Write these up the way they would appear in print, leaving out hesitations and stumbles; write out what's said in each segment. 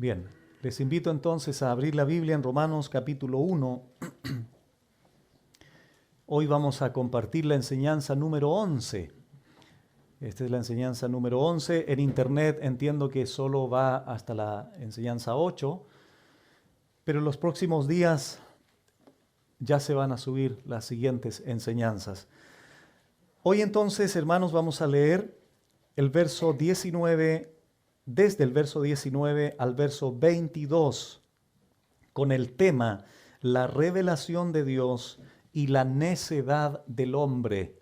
Bien, les invito entonces a abrir la Biblia en Romanos capítulo 1. Hoy vamos a compartir la enseñanza número 11. Esta es la enseñanza número 11. En internet entiendo que solo va hasta la enseñanza 8, pero en los próximos días ya se van a subir las siguientes enseñanzas. Hoy entonces, hermanos, vamos a leer el verso 19, desde el verso 19 al verso 22, con el tema la revelación de Dios y la necedad del hombre.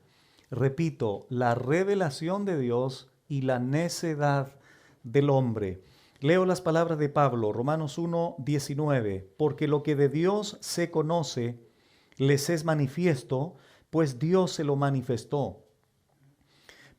Repito, la revelación de Dios y la necedad del hombre. Leo las palabras de Pablo, Romanos 1, 19. Porque lo que de Dios se conoce les es manifiesto, pues Dios se lo manifestó.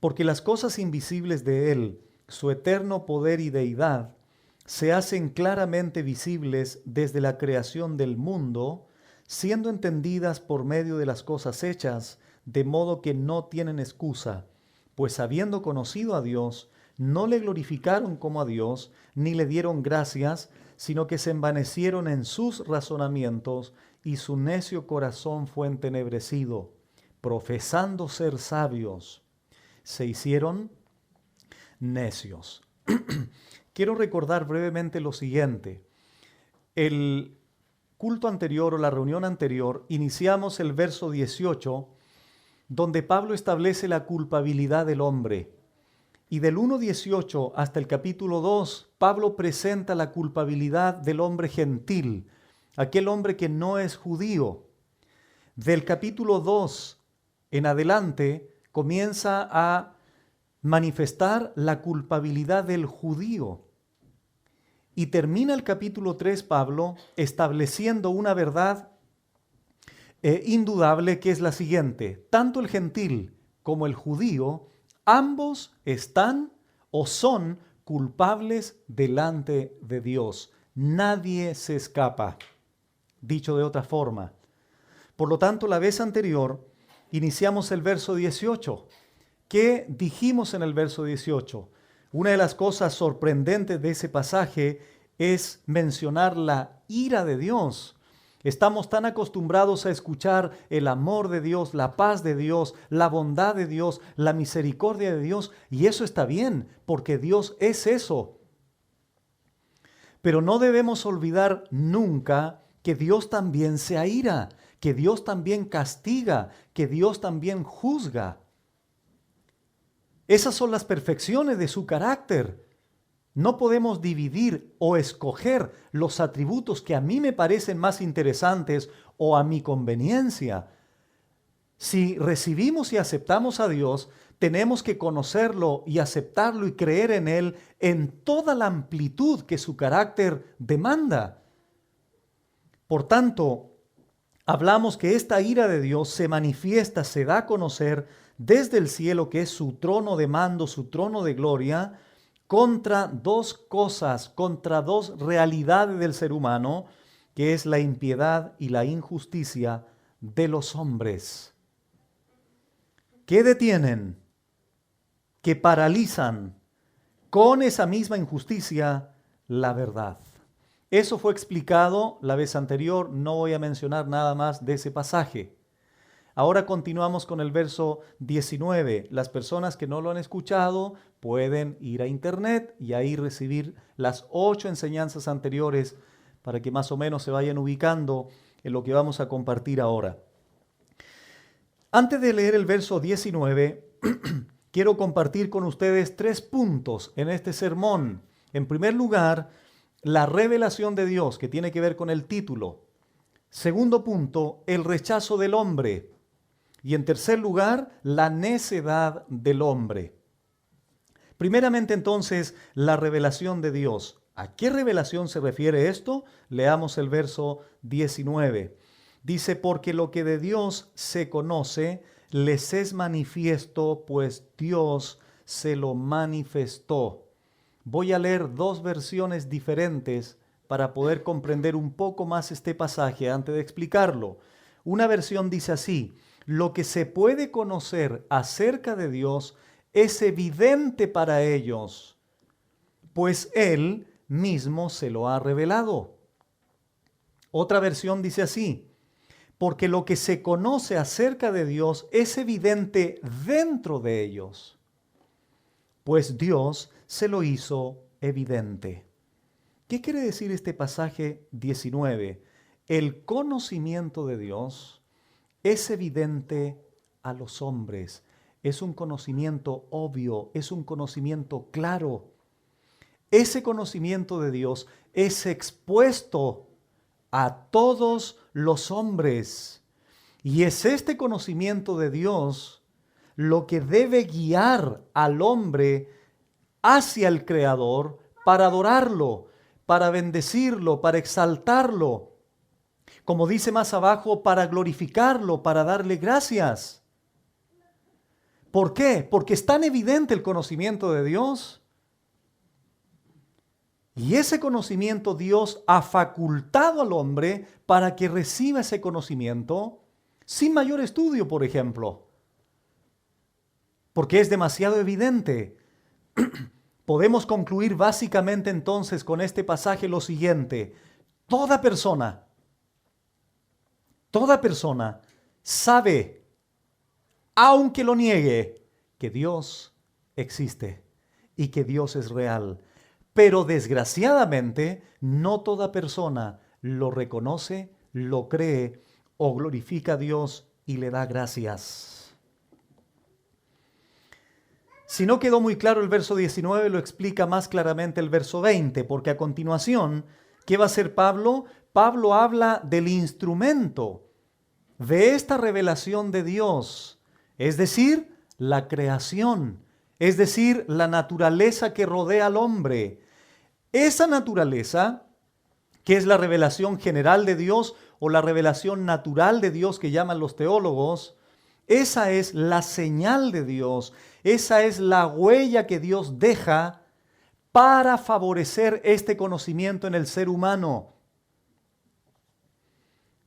Porque las cosas invisibles de Él, su eterno poder y deidad, se hacen claramente visibles desde la creación del mundo, siendo entendidas por medio de las cosas hechas, de modo que no tienen excusa, pues habiendo conocido a Dios, no le glorificaron como a Dios, ni le dieron gracias, sino que se envanecieron en sus razonamientos, y su necio corazón fue entenebrecido. Profesando ser sabios, se hicieron necios. Quiero recordar brevemente lo siguiente. El culto anterior o la reunión anterior, iniciamos el verso 18, donde Pablo establece la culpabilidad del hombre. Y del 1:18 hasta el capítulo 2, Pablo presenta la culpabilidad del hombre gentil, aquel hombre que no es judío. Del capítulo 2 en adelante comienza a manifestar la culpabilidad del judío. Y termina el capítulo 3, Pablo, estableciendo una verdad indudable, que es la siguiente: tanto el gentil como el judío, ambos están o son culpables delante de Dios. Nadie se escapa. Dicho de otra forma. Por lo tanto, la vez anterior iniciamos el verso 18. ¿Qué dijimos en el verso 18? Una de las cosas sorprendentes de ese pasaje es mencionar la ira de Dios. Estamos tan acostumbrados a escuchar el amor de Dios, la paz de Dios, la bondad de Dios, la misericordia de Dios, y eso está bien, porque Dios es eso. Pero no debemos olvidar nunca que Dios también se aira, que Dios también castiga, que Dios también juzga. Esas son las perfecciones de su carácter. No podemos dividir o escoger los atributos que a mí me parecen más interesantes o a mi conveniencia. Si recibimos y aceptamos a Dios, tenemos que conocerlo y aceptarlo y creer en Él en toda la amplitud que su carácter demanda. Por tanto, hablamos que esta ira de Dios se manifiesta, se da a conocer desde el cielo, que es su trono de mando, su trono de gloria, contra dos cosas, contra dos realidades del ser humano, que es la impiedad y la injusticia de los hombres. ¿Qué detienen? Que paralizan con esa misma injusticia la verdad. Eso fue explicado la vez anterior, no voy a mencionar nada más de ese pasaje. Ahora continuamos con el verso 19. Las personas que no lo han escuchado pueden ir a internet y ahí recibir las 8 enseñanzas anteriores para que más o menos se vayan ubicando en lo que vamos a compartir ahora. Antes de leer el verso 19, quiero compartir con ustedes 3 puntos en este sermón. En primer lugar, la revelación de Dios, que tiene que ver con el título. Segundo punto, el rechazo del hombre. Y en tercer lugar, la necedad del hombre. Primeramente entonces, la revelación de Dios. ¿A qué revelación se refiere esto? Leamos el verso 19. Dice, porque lo que de Dios se conoce les es manifiesto, pues Dios se lo manifestó. Voy a leer 2 versiones diferentes para poder comprender un poco más este pasaje antes de explicarlo. Una versión dice así: lo que se puede conocer acerca de Dios es evidente para ellos, pues Él mismo se lo ha revelado. Otra versión dice así: porque lo que se conoce acerca de Dios es evidente dentro de ellos, pues Dios se lo hizo evidente. ¿Qué quiere decir este pasaje 19? El conocimiento de Dios es evidente a los hombres. Es un conocimiento obvio, es un conocimiento claro. Ese conocimiento de Dios es expuesto a todos los hombres. Y es este conocimiento de Dios lo que debe guiar al hombre hacia el Creador para adorarlo, para bendecirlo, para exaltarlo. Como dice más abajo, para glorificarlo, para darle gracias. ¿Por qué? Porque es tan evidente el conocimiento de Dios. Y ese conocimiento Dios ha facultado al hombre para que reciba ese conocimiento sin mayor estudio, por ejemplo. Porque es demasiado evidente. Podemos concluir básicamente entonces con este pasaje lo siguiente: toda persona sabe, aunque lo niegue, que Dios existe y que Dios es real. Pero desgraciadamente no toda persona lo reconoce, lo cree o glorifica a Dios y le da gracias. Si no quedó muy claro el verso 19, lo explica más claramente el verso 20, porque a continuación, ¿qué va a hacer Pablo? Pablo habla del instrumento de esta revelación de Dios, es decir, la creación, es decir, la naturaleza que rodea al hombre. Esa naturaleza, que es la revelación general de Dios o la revelación natural de Dios que llaman los teólogos, esa es la señal de Dios, esa es la huella que Dios deja para favorecer este conocimiento en el ser humano.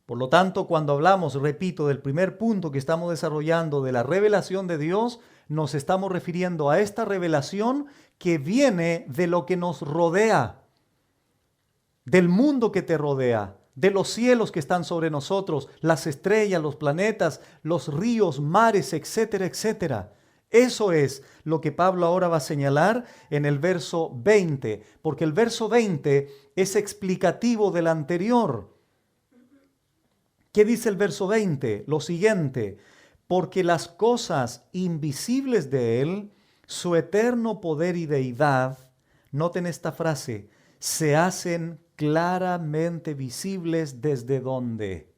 Por lo tanto, cuando hablamos, repito, del primer punto que estamos desarrollando de la revelación de Dios, nos estamos refiriendo a esta revelación que viene de lo que nos rodea, del mundo que te rodea, de los cielos que están sobre nosotros, las estrellas, los planetas, los ríos, mares, etcétera, etcétera. Eso es lo que Pablo ahora va a señalar en el verso 20, porque el verso 20 es explicativo del anterior. ¿Qué dice el verso 20? Lo siguiente: porque las cosas invisibles de Él, su eterno poder y deidad, noten esta frase, se hacen claramente visibles ¿desde dónde?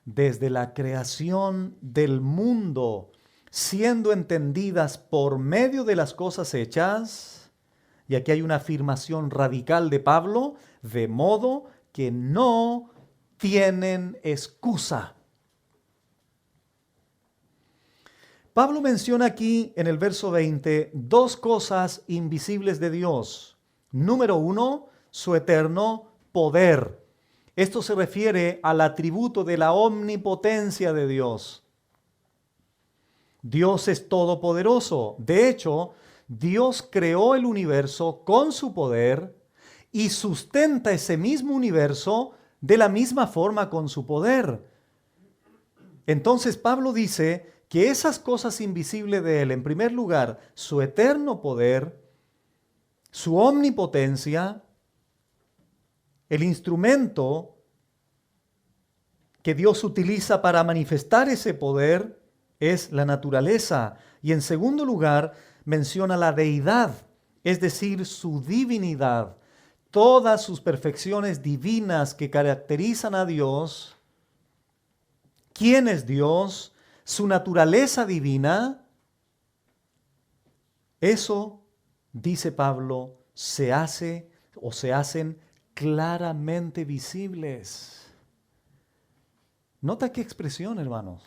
Desde la creación del mundo, siendo entendidas por medio de las cosas hechas. Y aquí hay una afirmación radical de Pablo, de modo que no tienen excusa. Pablo menciona aquí en el verso 20 dos cosas invisibles de Dios. Número 1, su eterno poder. Esto se refiere al atributo de la omnipotencia de Dios. Dios es todopoderoso. De hecho, Dios creó el universo con su poder y sustenta ese mismo universo de la misma forma con su poder. Entonces Pablo dice que esas cosas invisibles de Él, en primer lugar, su eterno poder, su omnipotencia, el instrumento que Dios utiliza para manifestar ese poder es la naturaleza. Y en segundo lugar, menciona la deidad, es decir, su divinidad. Todas sus perfecciones divinas que caracterizan a Dios. ¿Quién es Dios? Su naturaleza divina. Eso, dice Pablo, se hace o se hacen claramente visibles. Nota qué expresión, hermanos.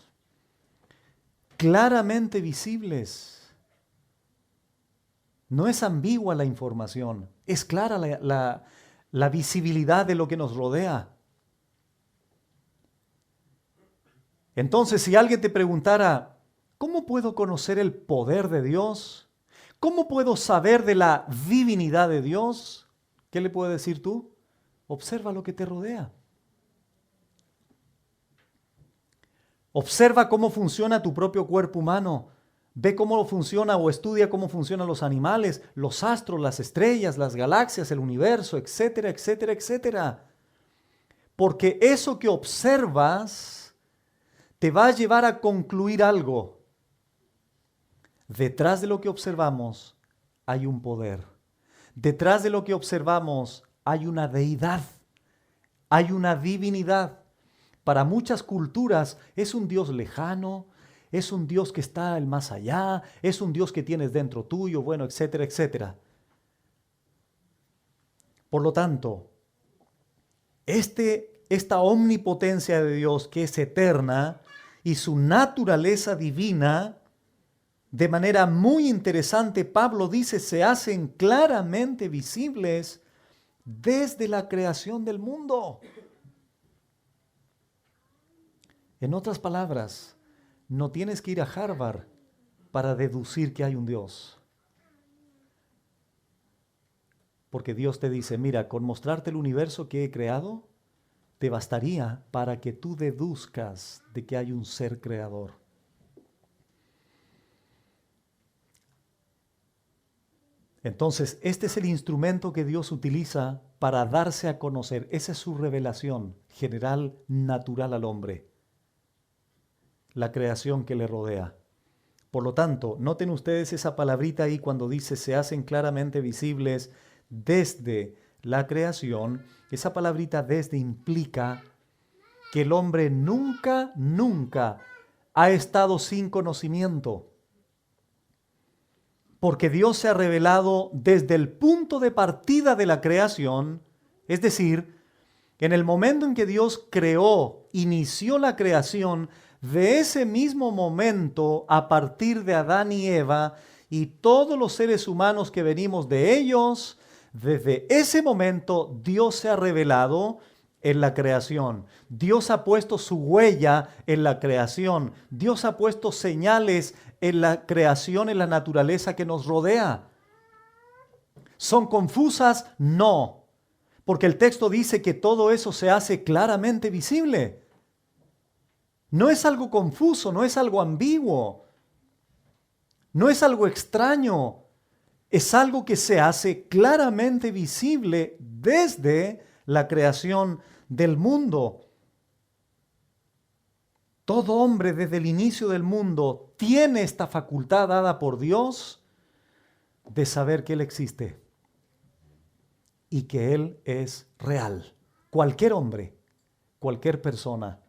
Claramente visibles. No es ambigua la información, es clara la visibilidad de lo que nos rodea. Entonces, si alguien te preguntara, ¿cómo puedo conocer el poder de Dios? ¿Cómo puedo saber de la divinidad de Dios? ¿Qué le puedes decir tú? Observa lo que te rodea. Observa cómo funciona tu propio cuerpo humano. Ve cómo funciona o estudia cómo funcionan los animales, los astros, las estrellas, las galaxias, el universo, etcétera, etcétera, etcétera. Porque eso que observas te va a llevar a concluir algo. Detrás de lo que observamos hay un poder. Detrás de lo que observamos hay una deidad, hay una divinidad. Para muchas culturas es un Dios lejano, es un Dios que está el más allá, es un Dios que tienes dentro tuyo, bueno, etcétera, etcétera. Por lo tanto, esta omnipotencia de Dios que es eterna y su naturaleza divina, de manera muy interesante, Pablo dice, se hacen claramente visibles desde la creación del mundo. En otras palabras, no tienes que ir a Harvard para deducir que hay un Dios. Porque Dios te dice, mira, con mostrarte el universo que he creado, te bastaría para que tú deduzcas de que hay un ser creador. Entonces, este es el instrumento que Dios utiliza para darse a conocer. Esa es su revelación general, natural al hombre. La creación que le rodea. Por lo tanto, noten ustedes esa palabrita ahí cuando dice se hacen claramente visibles desde la creación. Esa palabrita desde implica que el hombre nunca ha estado sin conocimiento. Porque Dios se ha revelado desde el punto de partida de la creación, es decir, en el momento en que Dios creó, inició la creación, de ese mismo momento, a partir de Adán y Eva y todos los seres humanos que venimos de ellos, desde ese momento Dios se ha revelado en la creación. Dios ha puesto su huella en la creación. Dios ha puesto señales en la creación, en la naturaleza que nos rodea. ¿Son confusas? No, porque el texto dice que todo eso se hace claramente visible. No es algo confuso, no es algo ambiguo, no es algo extraño, es algo que se hace claramente visible desde la creación del mundo. Todo hombre desde el inicio del mundo tiene esta facultad dada por Dios de saber que Él existe y que Él es real. Cualquier hombre, cualquier persona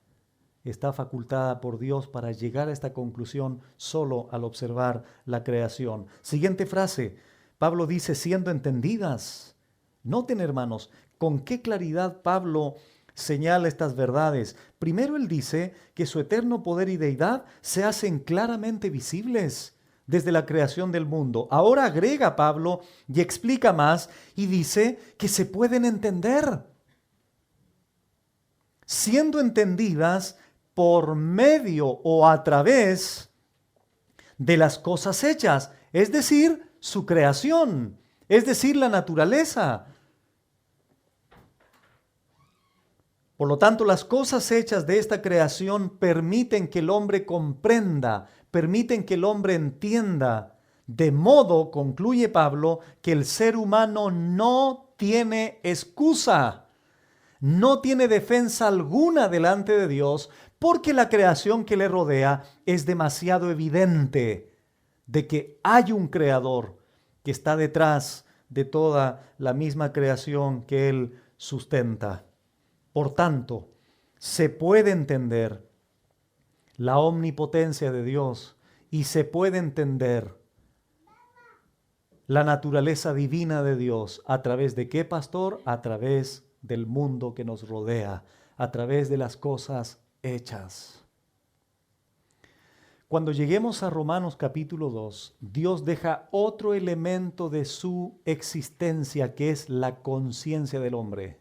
está facultada por Dios para llegar a esta conclusión solo al observar la creación. Siguiente frase, Pablo dice, siendo entendidas. Noten, hermanos, con qué claridad Pablo señala estas verdades. Primero él dice que su eterno poder y deidad se hacen claramente visibles desde la creación del mundo. Ahora agrega Pablo y explica más y dice que se pueden entender. Siendo entendidas por medio o a través de las cosas hechas, es decir, su creación, es decir, la naturaleza. Por lo tanto, las cosas hechas de esta creación permiten que el hombre comprenda, permiten que el hombre entienda, de modo, concluye Pablo, que el ser humano no tiene excusa, no tiene defensa alguna delante de Dios, porque la creación que le rodea es demasiado evidente de que hay un creador que está detrás de toda la misma creación que él sustenta. Por tanto, se puede entender la omnipotencia de Dios y se puede entender la naturaleza divina de Dios. ¿A través de qué, pastor? A través del mundo que nos rodea, a través de las cosas hechas. Cuando lleguemos a Romanos capítulo 2, Dios deja otro elemento de su existencia que es la conciencia del hombre.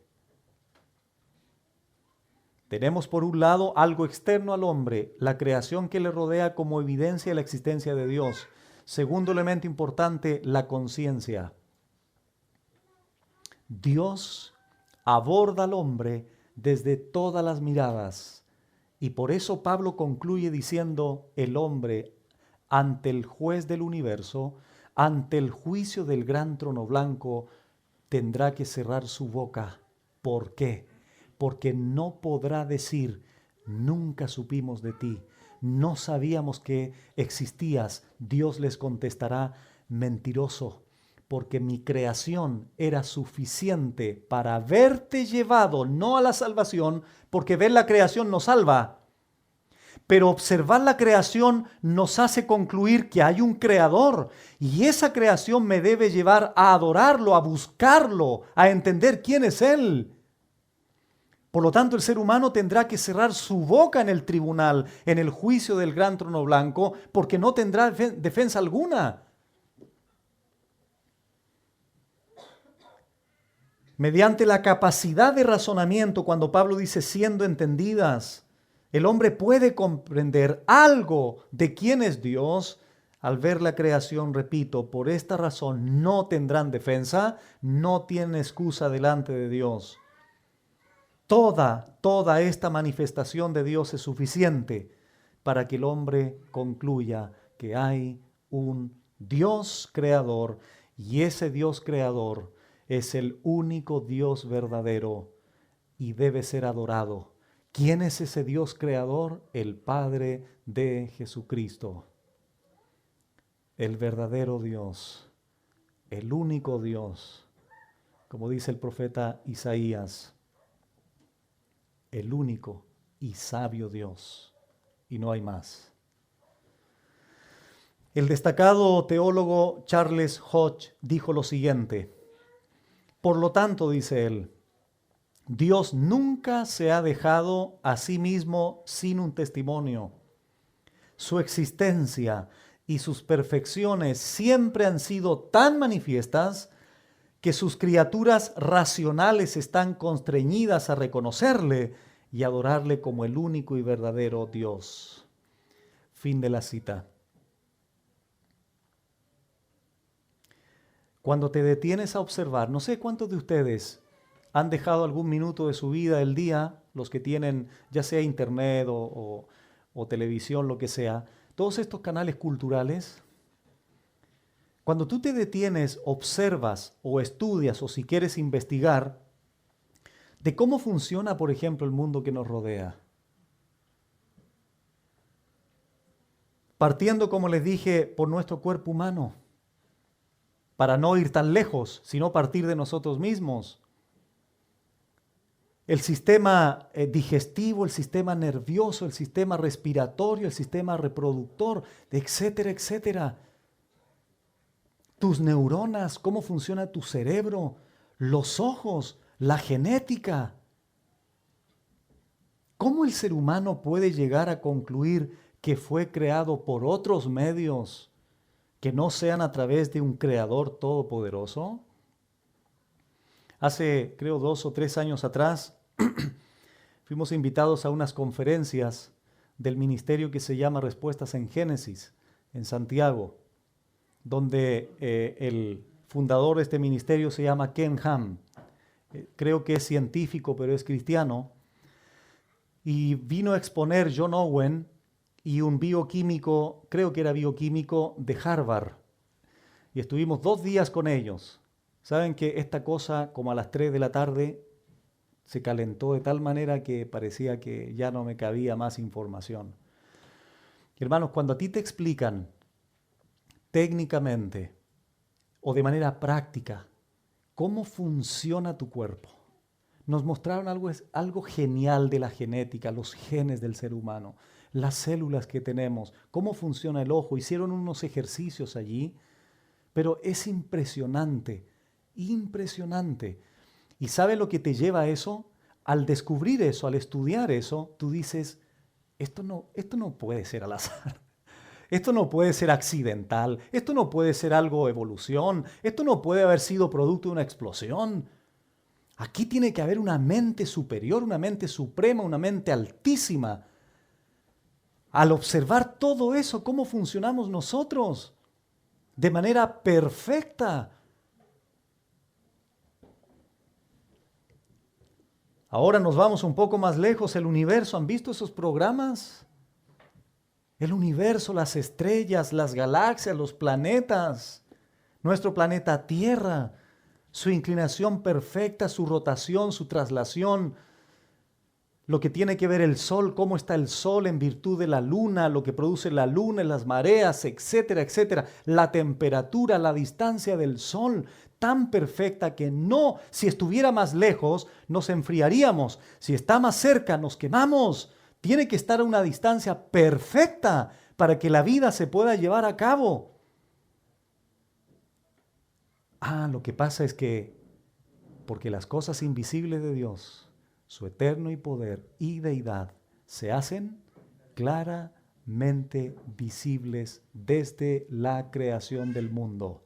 Tenemos por un lado algo externo al hombre, la creación que le rodea como evidencia de la existencia de Dios. Segundo elemento importante, la conciencia. Dios aborda al hombre desde todas las miradas. Y por eso Pablo concluye diciendo, el hombre ante el juez del universo, ante el juicio del gran trono blanco, tendrá que cerrar su boca. ¿Por qué? Porque no podrá decir, nunca supimos de ti, no sabíamos que existías. Dios les contestará, mentiroso, porque mi creación era suficiente para haberte llevado, no a la salvación, porque ver la creación nos salva, pero observar la creación nos hace concluir que hay un creador y esa creación me debe llevar a adorarlo, a buscarlo, a entender quién es Él. Por lo tanto, el ser humano tendrá que cerrar su boca en el tribunal, en el juicio del gran trono blanco, porque no tendrá defensa alguna. Mediante la capacidad de razonamiento, cuando Pablo dice siendo entendidas, el hombre puede comprender algo de quién es Dios. Al ver la creación, repito, por esta razón no tendrán defensa, no tienen excusa delante de Dios. Toda esta manifestación de Dios es suficiente para que el hombre concluya que hay un Dios creador y ese Dios creador es el único Dios verdadero y debe ser adorado. ¿Quién es ese Dios creador? El Padre de Jesucristo. El verdadero Dios, el único Dios, como dice el profeta Isaías, el único y sabio Dios, y no hay más. El destacado teólogo Charles Hodge dijo lo siguiente: por lo tanto, dice él, Dios nunca se ha dejado a sí mismo sin un testimonio. Su existencia y sus perfecciones siempre han sido tan manifiestas que sus criaturas racionales están constreñidas a reconocerle y adorarle como el único y verdadero Dios. Fin de la cita. Cuando te detienes a observar, no sé cuántos de ustedes han dejado algún minuto de su vida, el día, los que tienen ya sea internet o televisión, lo que sea, todos estos canales culturales. Cuando tú te detienes, observas o estudias o si quieres investigar de cómo funciona, por ejemplo, el mundo que nos rodea. Partiendo, como les dije, por nuestro cuerpo humano, para no ir tan lejos, sino partir de nosotros mismos. El sistema digestivo, el sistema nervioso, el sistema respiratorio, el sistema reproductor, etcétera, etcétera. Tus neuronas, cómo funciona tu cerebro, los ojos, la genética. ¿Cómo el ser humano puede llegar a concluir que fue creado por otros medios que no sean a través de un creador todopoderoso? Hace, creo, 2 o 3 años atrás, fuimos invitados a unas conferencias del ministerio que se llama Respuestas en Génesis, en Santiago, donde el fundador de este ministerio se llama Ken Ham. Creo que es científico, pero es cristiano. Y vino a exponer John Owen y un bioquímico, creo que era bioquímico de Harvard. Y estuvimos 2 días con ellos. Saben que esta cosa, como a las 3 de la tarde, se calentó de tal manera que parecía que ya no me cabía más información. Hermanos, cuando a ti te explican técnicamente o de manera práctica cómo funciona tu cuerpo, nos mostraron algo genial de la genética, los genes del ser humano, las células que tenemos, cómo funciona el ojo. Hicieron unos ejercicios allí, pero es impresionante, impresionante. ¿Y sabe lo que te lleva a eso? Al descubrir eso, al estudiar eso, tú dices, esto no puede ser al azar. Esto no puede ser accidental. Esto no puede ser algo de evolución. Esto no puede haber sido producto de una explosión. Aquí tiene que haber una mente superior, una mente suprema, una mente altísima. Al observar todo eso, cómo funcionamos nosotros de manera perfecta. Ahora nos vamos un poco más lejos, el universo. ¿Han visto esos programas? El universo, las estrellas, las galaxias, los planetas, nuestro planeta Tierra, su inclinación perfecta, su rotación, su traslación, lo que tiene que ver el Sol, cómo está el Sol en virtud de la Luna, lo que produce la Luna, las mareas, etcétera, etcétera. La temperatura, la distancia del Sol, tan perfecta que no, si estuviera más lejos, nos enfriaríamos. Si está más cerca, nos quemamos. Tiene que estar a una distancia perfecta para que la vida se pueda llevar a cabo. Lo que pasa es que, porque las cosas invisibles de Dios, su eterno y poder y deidad, se hacen claramente visibles desde la creación del mundo.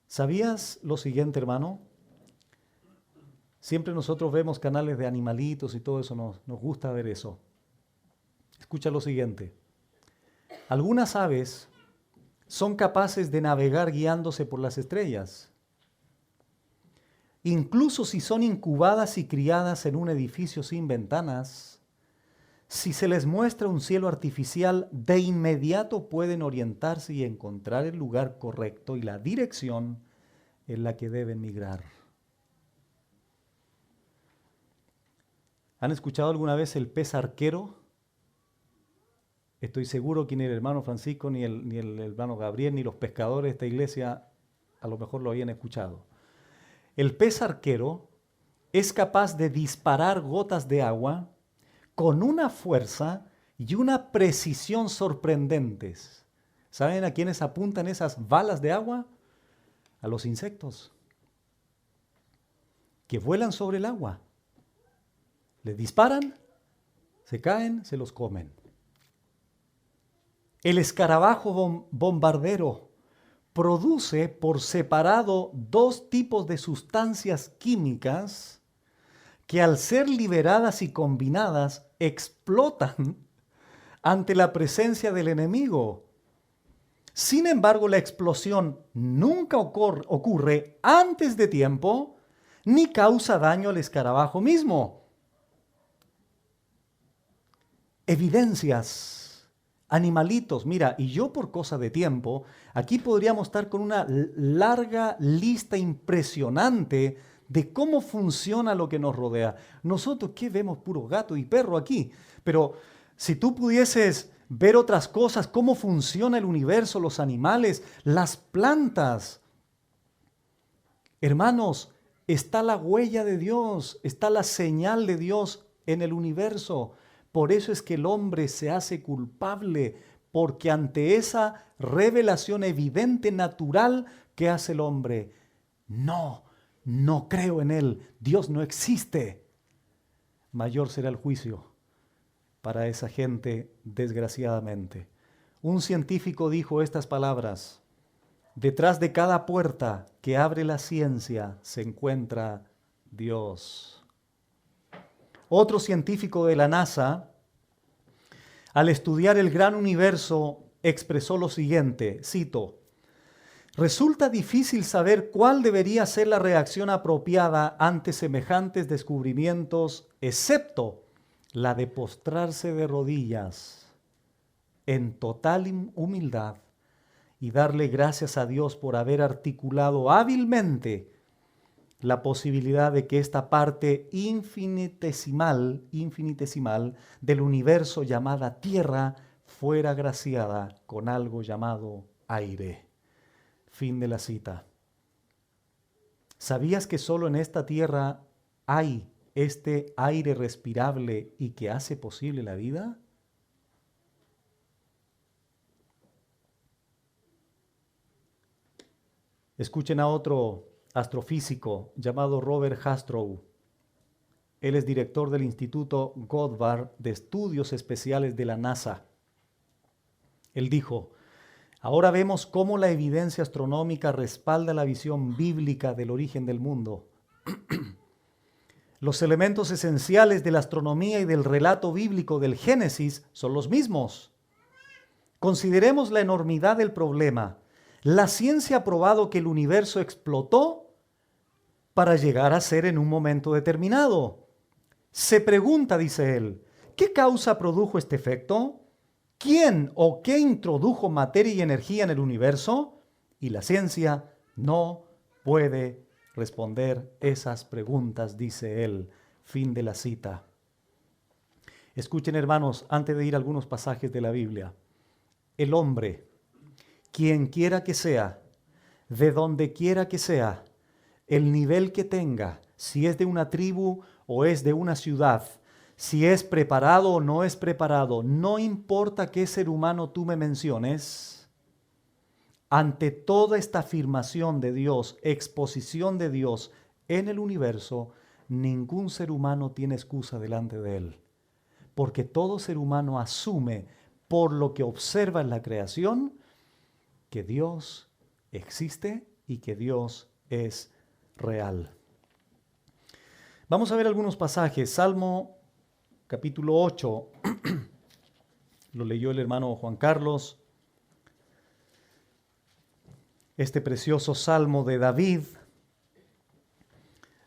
¿Sabías lo siguiente, hermano? Siempre nosotros vemos canales de animalitos y todo eso, nos gusta ver eso. Escucha lo siguiente. Algunas aves son capaces de navegar guiándose por las estrellas. Incluso si son incubadas y criadas en un edificio sin ventanas, si se les muestra un cielo artificial, de inmediato pueden orientarse y encontrar el lugar correcto y la dirección en la que deben migrar. ¿Han escuchado alguna vez el pez arquero? Estoy seguro que ni el hermano Francisco, ni el hermano Gabriel, ni los pescadores de esta iglesia a lo mejor lo habían escuchado. El pez arquero es capaz de disparar gotas de agua con una fuerza y una precisión sorprendentes. ¿Saben a quiénes apuntan esas balas de agua? A los insectos que vuelan sobre el agua. Les disparan, se caen, se los comen. El escarabajo bombardero produce por separado dos tipos de sustancias químicas que al ser liberadas y combinadas explotan ante la presencia del enemigo. Sin embargo, la explosión nunca ocurre antes de tiempo ni causa daño al escarabajo mismo. Evidencias. Animalitos, mira, y yo por cosa de tiempo, aquí podríamos estar con una larga lista impresionante de cómo funciona lo que nos rodea. Nosotros, ¿qué vemos? Puro gato y perro aquí. Pero si tú pudieses ver otras cosas, cómo funciona el universo, los animales, las plantas. Hermanos, está la huella de Dios, está la señal de Dios en el universo. Por eso es que el hombre se hace culpable, porque ante esa revelación evidente, natural, ¿qué hace el hombre? No creo en él, Dios no existe. Mayor será el juicio para esa gente, desgraciadamente. Un científico dijo estas palabras: detrás de cada puerta que abre la ciencia se encuentra Dios. Otro científico de la NASA, al estudiar el gran universo, expresó lo siguiente, cito: resulta difícil saber cuál debería ser la reacción apropiada ante semejantes descubrimientos, excepto la de postrarse de rodillas en total humildad y darle gracias a Dios por haber articulado hábilmente la posibilidad de que esta parte infinitesimal del universo llamada Tierra fuera agraciada con algo llamado aire. Fin de la cita. ¿Sabías que solo en esta Tierra hay este aire respirable y que hace posible la vida? Escuchen a otro astrofísico llamado Robert Jastrow. Él es director del Instituto Goddard de Estudios Especiales de la NASA. Él dijo: ahora vemos cómo la evidencia astronómica respalda la visión bíblica del origen del mundo. Los elementos esenciales de la astronomía y del relato bíblico del Génesis son los mismos. Consideremos la enormidad del problema. La ciencia ha probado que el universo explotó para llegar a ser en un momento determinado. Se pregunta, dice él, ¿qué causa produjo este efecto? ¿Quién o qué introdujo materia y energía en el universo? Y la ciencia no puede responder esas preguntas, dice él. Fin de la cita. Escuchen, hermanos, antes de ir a algunos pasajes de la Biblia. El hombre, quien quiera que sea, de donde quiera que sea, el nivel que tenga, si es de una tribu o es de una ciudad, si es preparado o no es preparado, no importa qué ser humano tú me menciones, ante toda esta afirmación de Dios, exposición de Dios en el universo, ningún ser humano tiene excusa delante de él. Porque todo ser humano asume, por lo que observa en la creación, que Dios existe y que Dios es real. Vamos a ver algunos pasajes. Salmo capítulo 8, lo leyó el hermano Juan Carlos. Este precioso salmo de David.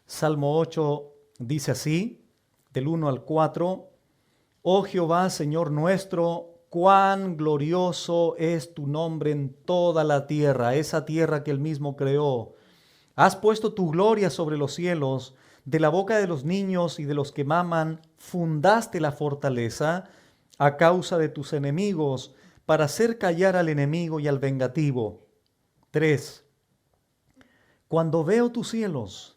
Salmo 8 dice así, del 1 al 4. Oh Jehová, Señor nuestro, cuán glorioso es tu nombre en toda la tierra, esa tierra que él mismo creó. Has puesto tu gloria sobre los cielos, de la boca de los niños y de los que maman, fundaste la fortaleza a causa de tus enemigos, para hacer callar al enemigo y al vengativo. 3. Cuando veo tus cielos,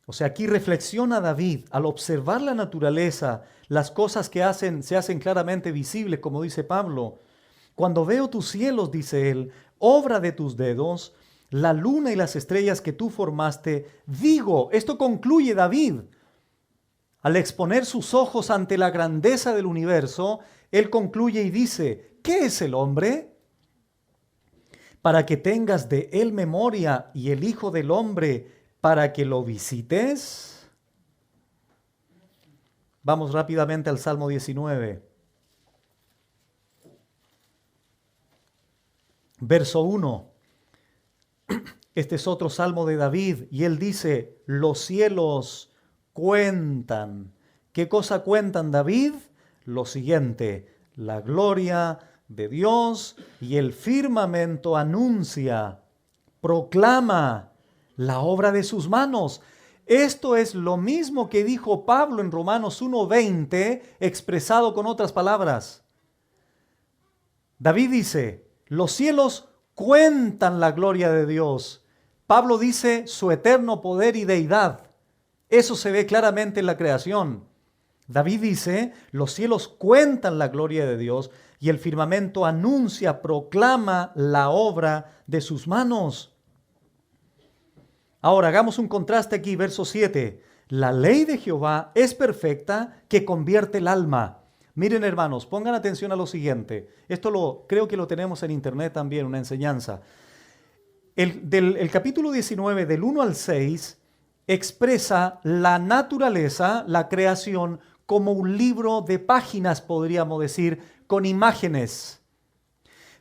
o sea, aquí reflexiona David al observar la naturaleza, las cosas que se hacen claramente visibles, como dice Pablo. Cuando veo tus cielos, dice él, obra de tus dedos, la luna y las estrellas que tú formaste, digo, esto concluye David. Al exponer sus ojos ante la grandeza del universo, él concluye y dice, ¿qué es el hombre? Para que tengas de él memoria y el Hijo del Hombre para que lo visites. Vamos rápidamente al Salmo 19. Verso 1. Este es otro salmo de David y él dice, los cielos cuentan. ¿Qué cosa cuentan, David? Lo siguiente, la gloria de Dios y el firmamento anuncia, proclama la obra de sus manos. Esto es lo mismo que dijo Pablo en Romanos 1:20, expresado con otras palabras. David dice, los cielos cuentan la gloria de Dios. Pablo dice su eterno poder y deidad. Eso se ve claramente en la creación. David dice, los cielos cuentan la gloria de Dios y el firmamento anuncia, proclama la obra de sus manos. Ahora hagamos un contraste aquí, verso 7. La ley de Jehová es perfecta que convierte el alma. Miren, hermanos, pongan atención a lo siguiente. Esto creo que lo tenemos en internet también, una enseñanza. El capítulo 19, del 1 al 6, expresa la naturaleza, la creación, como un libro de páginas, podríamos decir, con imágenes.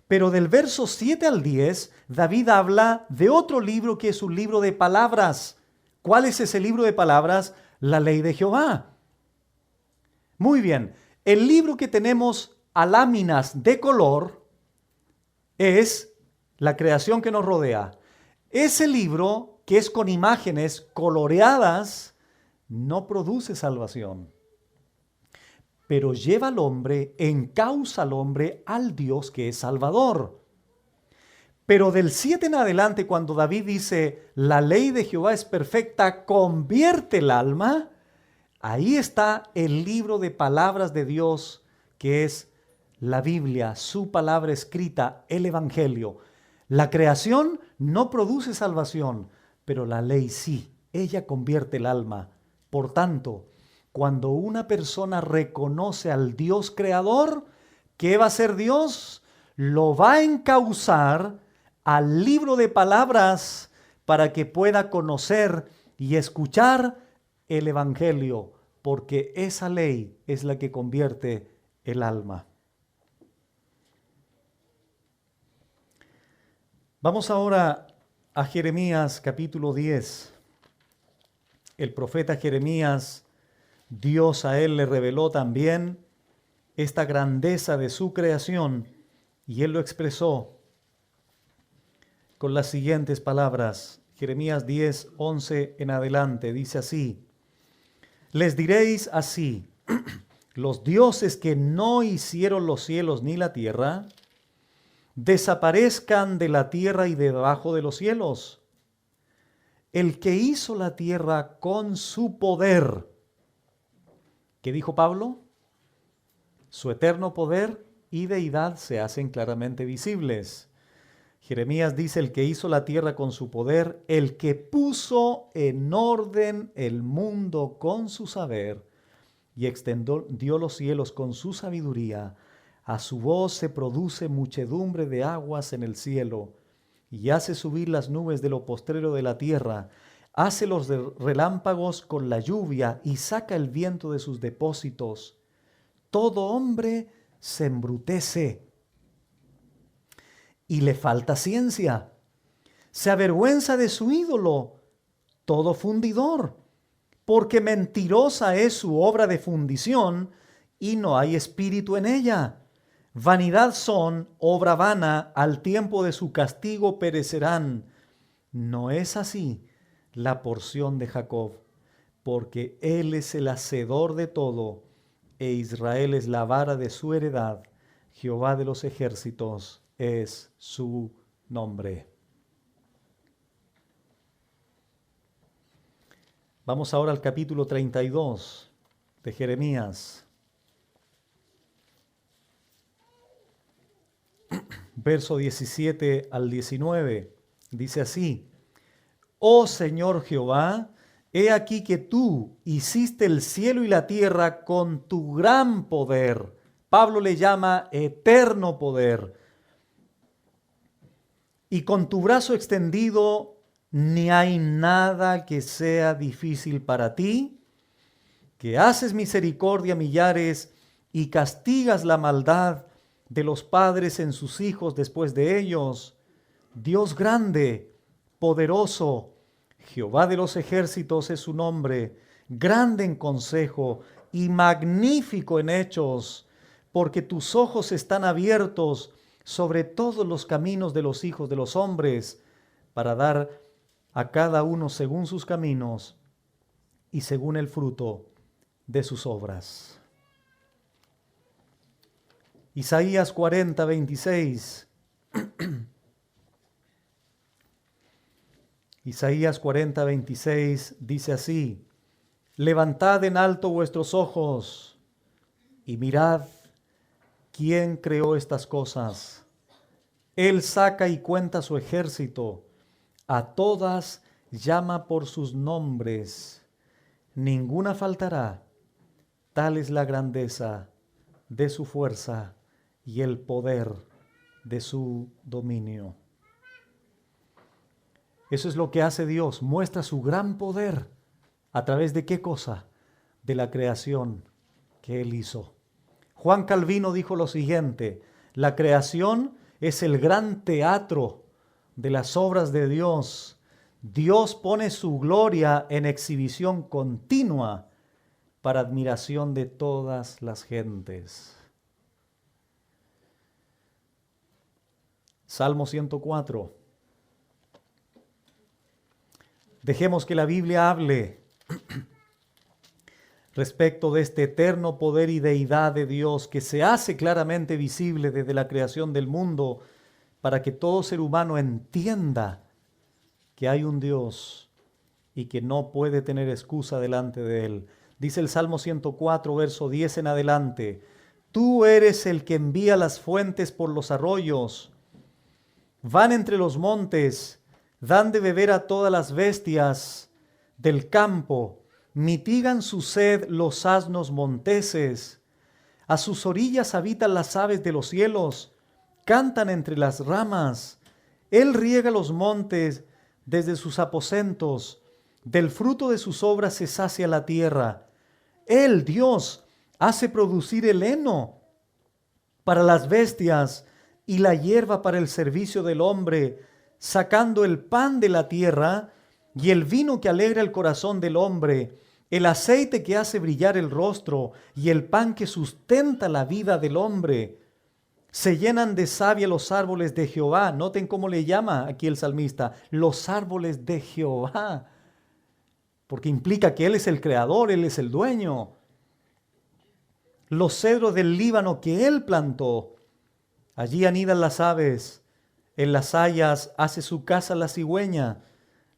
Pero del verso 7 al 10, David habla de otro libro que es un libro de palabras. ¿Cuál es ese libro de palabras? La ley de Jehová. Muy bien, el libro que tenemos a láminas de color es la creación que nos rodea. Ese libro, que es con imágenes coloreadas, no produce salvación, pero lleva al hombre, encausa al hombre al Dios que es Salvador. Pero del 7 en adelante, cuando David dice, la ley de Jehová es perfecta, convierte el alma, ahí está el libro de palabras de Dios, que es la Biblia, su palabra escrita, el Evangelio. La creación no produce salvación, pero la ley sí, ella convierte el alma. Por tanto, cuando una persona reconoce al Dios creador, ¿qué va a hacer Dios? Lo va a encauzar al libro de palabras para que pueda conocer y escuchar el Evangelio, porque esa ley es la que convierte el alma. Vamos ahora a Jeremías capítulo 10. El profeta Jeremías, Dios a él le reveló también esta grandeza de su creación y él lo expresó con las siguientes palabras. Jeremías 10, 11 en adelante, dice así: les diréis así, los dioses que no hicieron los cielos ni la tierra, desaparezcan de la tierra y debajo de los cielos. El que hizo la tierra con su poder, ¿qué dijo Pablo? Su eterno poder y deidad se hacen claramente visibles. Jeremías dice: el que hizo la tierra con su poder, el que puso en orden el mundo con su saber y extendió los cielos con su sabiduría. A su voz se produce muchedumbre de aguas en el cielo y hace subir las nubes de lo postrero de la tierra. Hace los relámpagos con la lluvia y saca el viento de sus depósitos. Todo hombre se embrutece y le falta ciencia. Se avergüenza de su ídolo, todo fundidor, porque mentirosa es su obra de fundición y no hay espíritu en ella. Vanidad son, obra vana, al tiempo de su castigo perecerán. No es así la porción de Jacob, porque él es el hacedor de todo, e Israel es la vara de su heredad. Jehová de los ejércitos es su nombre. Vamos ahora al capítulo 32 de Jeremías. Verso 17 al 19. Dice así: oh Señor Jehová, he aquí que tú hiciste el cielo y la tierra con tu gran poder. Pablo le llama eterno poder. Y con tu brazo extendido, ni hay nada que sea difícil para ti, que haces misericordia a millares y castigas la maldad de los padres en sus hijos después de ellos. Dios grande, poderoso, Jehová de los ejércitos es su nombre, grande en consejo y magnífico en hechos, porque tus ojos están abiertos sobre todos los caminos de los hijos de los hombres, para dar a cada uno según sus caminos y según el fruto de sus obras. Isaías 40, 26. Isaías 40, 26 dice así: levantad en alto vuestros ojos y mirad quién creó estas cosas. Él saca y cuenta su ejército, a todas llama por sus nombres, ninguna faltará. Tal es la grandeza de su fuerza y el poder de su dominio. Eso es lo que hace Dios, muestra su gran poder. ¿A través de qué cosa? De la creación que Él hizo. Juan Calvino dijo lo siguiente: la creación es el gran teatro de las obras de Dios. Dios pone su gloria en exhibición continua para admiración de todas las gentes. Salmo 104. Dejemos que la Biblia hable respecto de este eterno poder y deidad de Dios que se hace claramente visible desde la creación del mundo, para que todo ser humano entienda que hay un Dios y que no puede tener excusa delante de Él. Dice el Salmo 104, verso 10 en adelante: tú eres el que envía las fuentes por los arroyos, van entre los montes, dan de beber a todas las bestias del campo, mitigan su sed los asnos monteses, a sus orillas habitan las aves de los cielos, cantan entre las ramas. Él riega los montes desde sus aposentos, del fruto de sus obras se sacia la tierra. Él, Dios, hace producir el heno para las bestias y la hierba para el servicio del hombre. sacando el pan de la tierra y el vino que alegra el corazón del hombre, el aceite que hace brillar el rostro y el pan que sustenta la vida del hombre. Se llenan de savia los árboles de Jehová. Noten cómo le llama aquí el salmista, los árboles de Jehová, porque implica que Él es el creador, Él es el dueño. Los cedros del Líbano que Él plantó, allí anidan las aves, en las hayas hace su casa la cigüeña,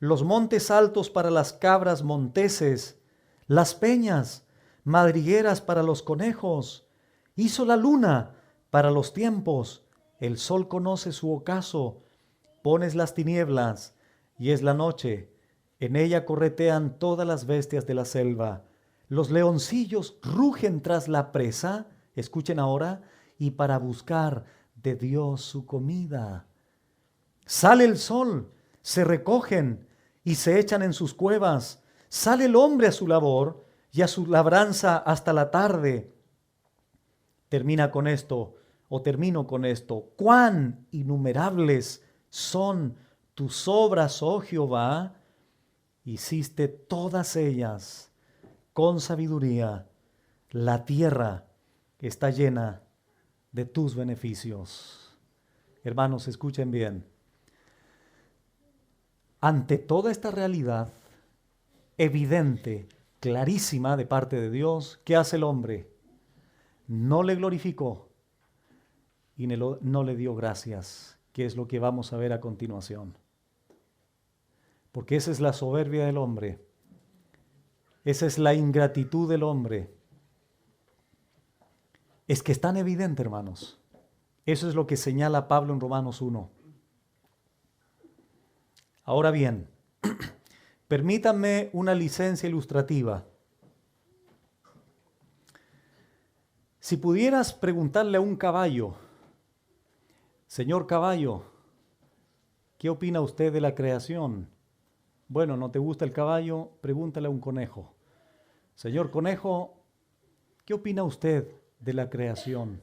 los montes altos para las cabras monteses, las peñas, madrigueras para los conejos. Hizo la luna para los tiempos, el sol conoce su ocaso. Pones las tinieblas y es la noche, en ella corretean todas las bestias de la selva. Los leoncillos rugen tras la presa, escuchen ahora, y para buscar de Dios su comida. Sale el sol, se recogen y se echan en sus cuevas. Sale el hombre a su labor y a su labranza hasta la tarde. Termino con esto. Cuán innumerables son tus obras, oh Jehová. Hiciste todas ellas con sabiduría. La tierra está llena de tus beneficios. Hermanos, escuchen bien. Ante toda esta realidad evidente, clarísima de parte de Dios, ¿qué hace el hombre? No le glorificó y no le dio gracias, que es lo que vamos a ver a continuación. Porque esa es la soberbia del hombre. Esa es la ingratitud del hombre. Es que es tan evidente, hermanos. Eso es lo que señala Pablo en Romanos 1. Ahora bien, permítanme una licencia ilustrativa. Si pudieras preguntarle a un caballo, señor caballo, ¿qué opina usted de la creación? Bueno, ¿no te gusta el caballo? Pregúntale a un conejo. Señor conejo, ¿qué opina usted de la creación?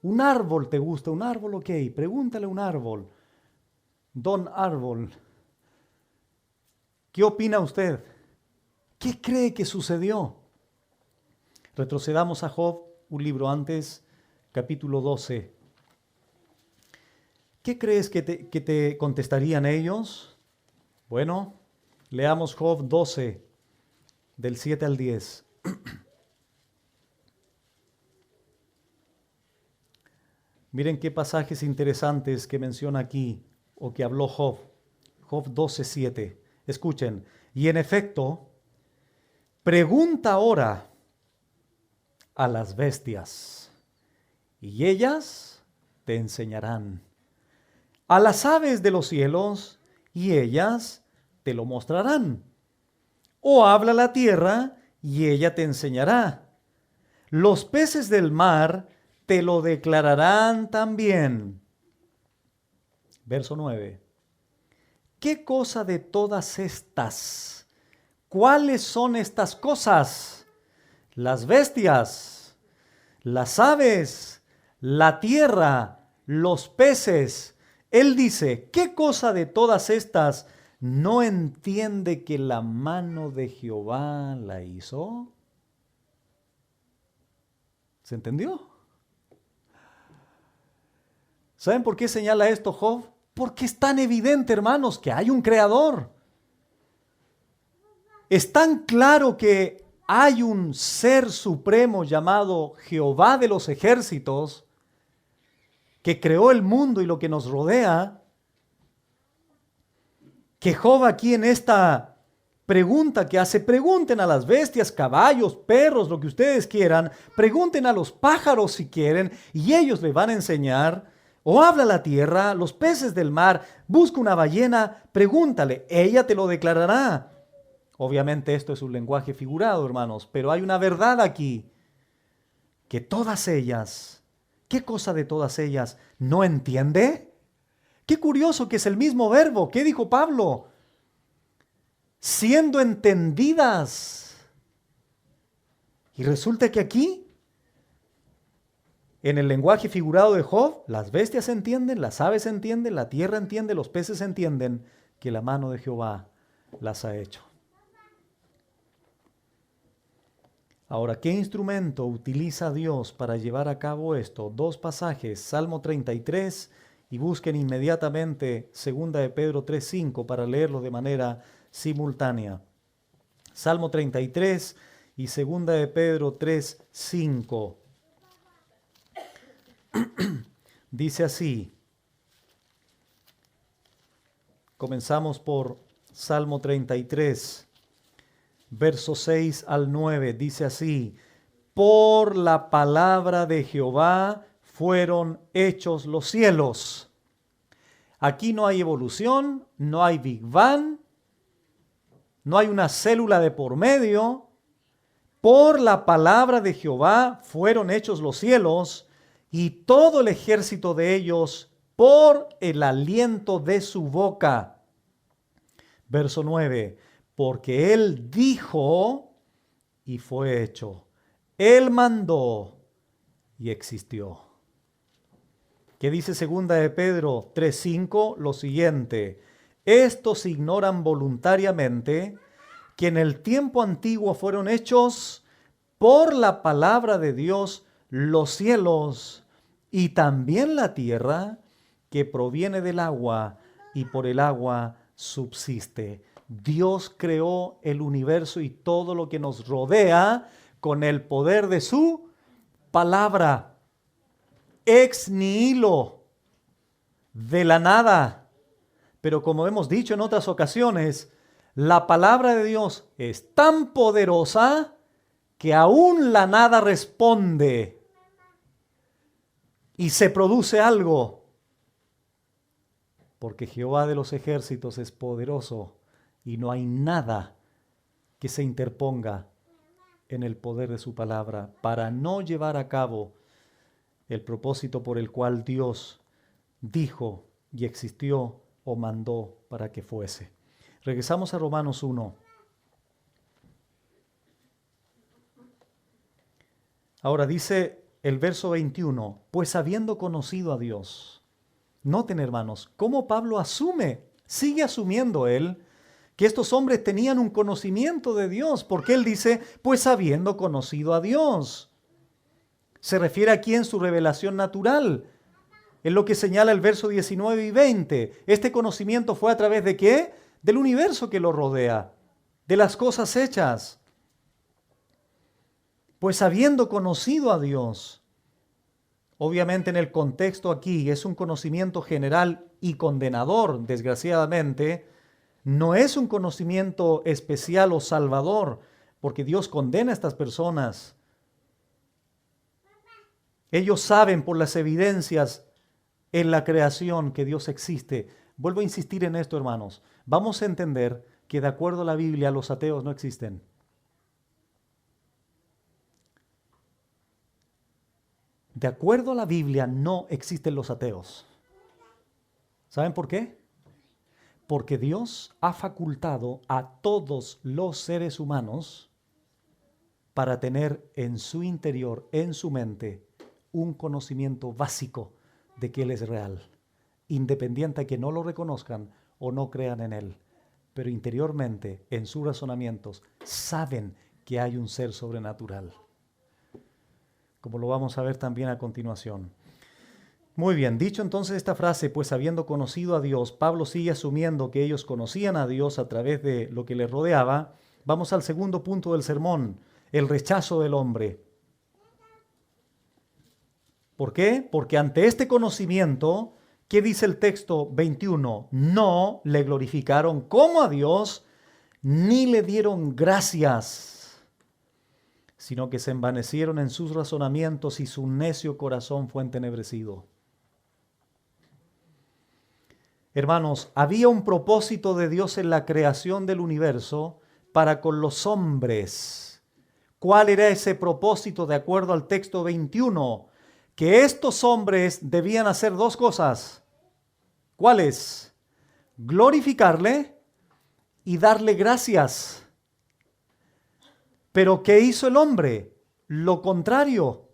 ¿Un árbol te gusta? ¿Un árbol? Ok, pregúntale a un árbol. Don Árbol, ¿qué opina usted? ¿Qué cree que sucedió? Retrocedamos a Job, un libro antes, capítulo 12. ¿Qué crees que te contestarían ellos? Bueno, leamos Job 12, del 7 al 10. Miren qué pasajes interesantes que menciona aquí, o que habló Job. Job 12, 7. Escuchen. Y en efecto, pregunta ahora a las bestias, y ellas te enseñarán. A las aves de los cielos, y ellas te lo mostrarán. O habla la tierra, y ella te enseñará. Los peces del mar te lo declararán también. Verso 9. ¿Qué cosa de todas estas? ¿Cuáles son estas cosas? Las bestias, las aves, la tierra, los peces. Él dice, ¿qué cosa de todas estas no entiende que la mano de Jehová la hizo? ¿Se entendió? ¿Saben por qué señala esto Job? Porque es tan evidente, hermanos, que hay un creador. Es tan claro que hay un ser supremo llamado Jehová de los ejércitos que creó el mundo y lo que nos rodea, que Job aquí en esta pregunta que hace, pregunten a las bestias, caballos, perros, lo que ustedes quieran, pregunten a los pájaros si quieren y ellos le van a enseñar. O habla la tierra, los peces del mar, busca una ballena, pregúntale, ella te lo declarará. Obviamente esto es un lenguaje figurado, hermanos, pero hay una verdad aquí, que todas ellas, ¿qué cosa de todas ellas no entiende? Qué curioso que es el mismo verbo. ¿Qué dijo Pablo? Siendo entendidas. Y resulta que aquí En el lenguaje figurado de Job, las bestias entienden, las aves entienden, la tierra entiende, los peces entienden que la mano de Jehová las ha hecho. Ahora, ¿qué instrumento utiliza Dios para llevar a cabo esto? Dos pasajes, Salmo 33 y busquen inmediatamente 2 de Pedro 3:5 para leerlo de manera simultánea. Salmo 33 y 2 de Pedro 3:5. Dice así. Comenzamos por Salmo 33. Versos 6 al 9, dice así: por la palabra de Jehová fueron hechos los cielos. Aquí no hay evolución, no hay Big Bang, no hay una célula de por medio. Por la palabra de Jehová fueron hechos los cielos y todo el ejército de ellos por el aliento de su boca. Verso 9. Porque Él dijo y fue hecho. Él mandó y existió. ¿Qué dice 2 de Pedro 3:5? Lo siguiente: estos ignoran voluntariamente que en el tiempo antiguo fueron hechos por la palabra de Dios los cielos y también la tierra, que proviene del agua y por el agua subsiste. Dios creó el universo y todo lo que nos rodea con el poder de su palabra. Ex nihilo, de la nada. Pero como hemos dicho en otras ocasiones, la palabra de Dios es tan poderosa que aún la nada responde y se produce algo. Porque Jehová de los ejércitos es poderoso y no hay nada que se interponga en el poder de su palabra para no llevar a cabo el propósito por el cual Dios dijo y existió o mandó para que fuese. Regresamos a Romanos 1. Ahora dice el verso 21, pues habiendo conocido a Dios. Noten, hermanos, cómo Pablo sigue asumiendo él, que estos hombres tenían un conocimiento de Dios, porque él dice, pues habiendo conocido a Dios. Se refiere aquí en su revelación natural. Es lo que señala el verso 19 y 20. Este conocimiento fue a través de ¿qué? Del universo que lo rodea, de las cosas hechas. Pues habiendo conocido a Dios, obviamente en el contexto aquí es un conocimiento general y condenador, desgraciadamente. No es un conocimiento especial o salvador, porque Dios condena a estas personas. Ellos saben por las evidencias en la creación que Dios existe. Vuelvo a insistir en esto, hermanos. Vamos a entender que de acuerdo a la Biblia los ateos no existen. De acuerdo a la Biblia no existen los ateos. ¿Saben por qué? Porque Dios ha facultado a todos los seres humanos para tener en su interior, en su mente, un conocimiento básico de que Él es real, independiente de que no lo reconozcan o no crean en Él. Pero interiormente, en sus razonamientos, saben que hay un ser sobrenatural, como lo vamos a ver también a continuación. Muy bien, dicho entonces esta frase, pues habiendo conocido a Dios, Pablo sigue asumiendo que ellos conocían a Dios a través de lo que les rodeaba. Vamos al segundo punto del sermón, el rechazo del hombre. ¿Por qué? Porque ante este conocimiento, ¿qué dice el texto 21? No le glorificaron como a Dios, ni le dieron gracias, sino que se envanecieron en sus razonamientos y su necio corazón fue entenebrecido. Hermanos, había un propósito de Dios en la creación del universo para con los hombres. ¿Cuál era ese propósito de acuerdo al texto 21? Que estos hombres debían hacer dos cosas. ¿Cuáles? Glorificarle y darle gracias. Pero ¿qué hizo el hombre? Lo contrario.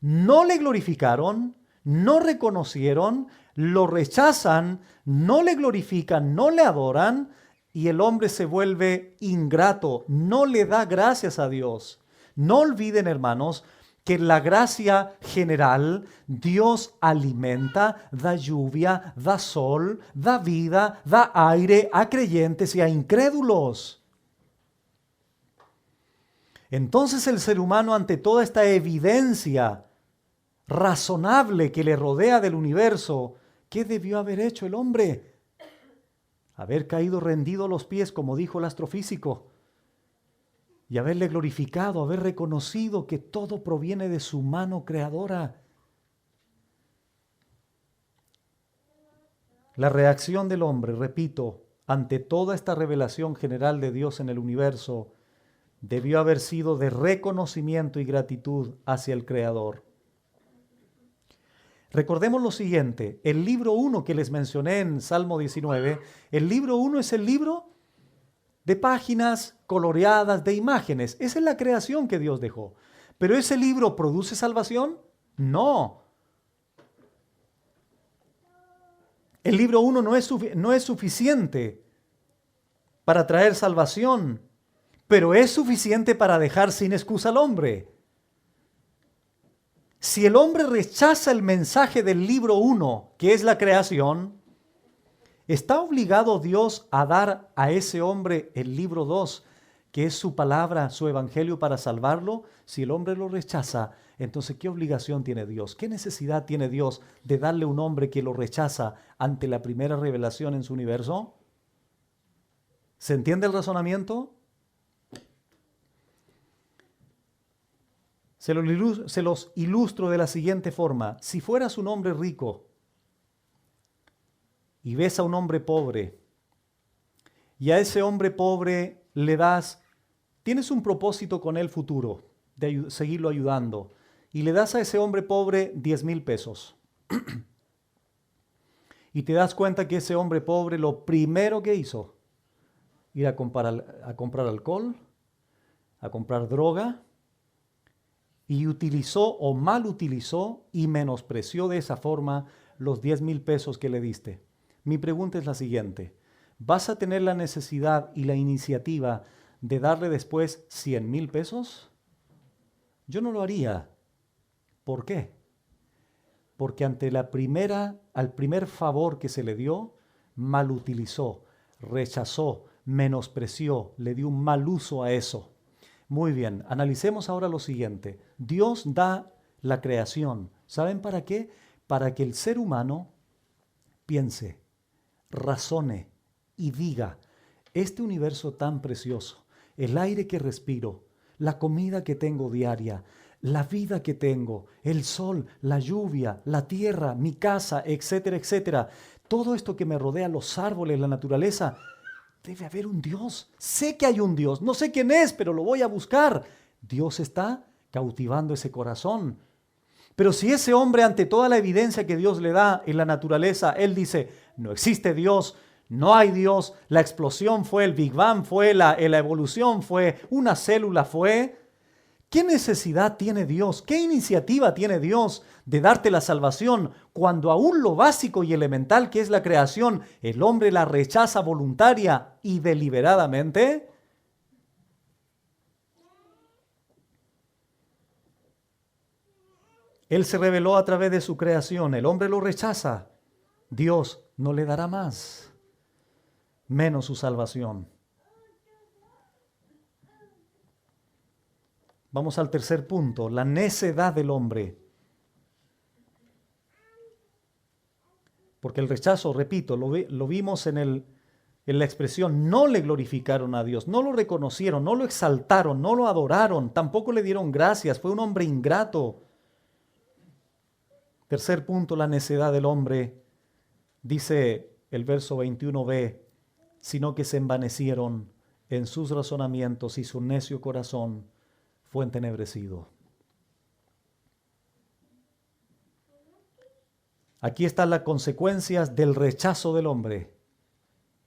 no le glorificaron, no reconocieron, lo rechazan, no le glorifican, no le adoran, y el hombre se vuelve ingrato, no le da gracias a Dios. No olviden, hermanos, que la gracia general, Dios alimenta, da lluvia, da sol, da vida, da aire a creyentes y a incrédulos. Entonces el ser humano, ante toda esta evidencia razonable que le rodea del universo, ¿qué debió haber hecho el hombre? Haber caído rendido a los pies, como dijo el astrofísico, y haberle glorificado, haber reconocido que todo proviene de su mano creadora. La reacción del hombre, repito, ante toda esta revelación general de Dios en el universo, debió haber sido de reconocimiento y gratitud hacia el Creador. Recordemos lo siguiente, el libro 1 que les mencioné en Salmo 19, el libro 1 es el libro de páginas coloreadas, de imágenes. Esa es la creación que Dios dejó. ¿Pero ese libro produce salvación? No. El libro 1 no es suficiente para traer salvación, pero es suficiente para dejar sin excusa al hombre. Si el hombre rechaza el mensaje del libro 1, que es la creación, ¿está obligado Dios a dar a ese hombre el libro 2, que es su palabra, su evangelio para salvarlo? Si el hombre lo rechaza, entonces ¿qué obligación tiene Dios? ¿Qué necesidad tiene Dios de darle a un hombre que lo rechaza ante la primera revelación en su universo? ¿Se entiende el razonamiento? Se los ilustro de la siguiente forma. Si fueras un hombre rico y ves a un hombre pobre, y a ese hombre pobre tienes un propósito con él futuro, de seguirlo ayudando, y le das a ese hombre pobre 10,000 pesos. Y te das cuenta que ese hombre pobre lo primero que hizo, ir a comprar alcohol, a comprar droga, y utilizó o mal utilizó y menospreció de esa forma los 10,000 pesos que le diste. Mi pregunta es la siguiente: ¿vas a tener la necesidad y la iniciativa de darle después 100,000 pesos? Yo no lo haría. ¿Por qué? Porque ante al primer favor que se le dio, mal utilizó, rechazó, menospreció, le dio un mal uso a eso. Muy bien, analicemos ahora lo siguiente. Dios da la creación. ¿Saben para qué? Para que el ser humano piense, razone y diga: este universo tan precioso, el aire que respiro, la comida que tengo diaria, la vida que tengo, el sol, la lluvia, la tierra, mi casa, etcétera, etcétera, todo esto que me rodea, los árboles, la naturaleza, debe haber un Dios. Sé que hay un Dios, no sé quién es, pero lo voy a buscar. Dios está cautivando ese corazón. Pero si ese hombre, ante toda la evidencia que Dios le da en la naturaleza, él dice: no existe Dios, no hay Dios, la explosión fue, el Big Bang fue, la evolución fue, una célula fue. ¿Qué necesidad tiene Dios? ¿Qué iniciativa tiene Dios de darte la salvación cuando aún lo básico y elemental que es la creación, el hombre la rechaza voluntaria y deliberadamente? Él se reveló a través de su creación, el hombre lo rechaza. Dios no le dará más, menos su salvación. Vamos al tercer punto, la necedad del hombre. Porque el rechazo, repito, lo vimos en la expresión: no le glorificaron a Dios, no lo reconocieron, no lo exaltaron, no lo adoraron, tampoco le dieron gracias, fue un hombre ingrato. Tercer punto, la necedad del hombre. Dice el verso 21b, sino que se envanecieron en sus razonamientos y su necio corazón fue entenebrecido. Aquí están las consecuencias del rechazo del hombre,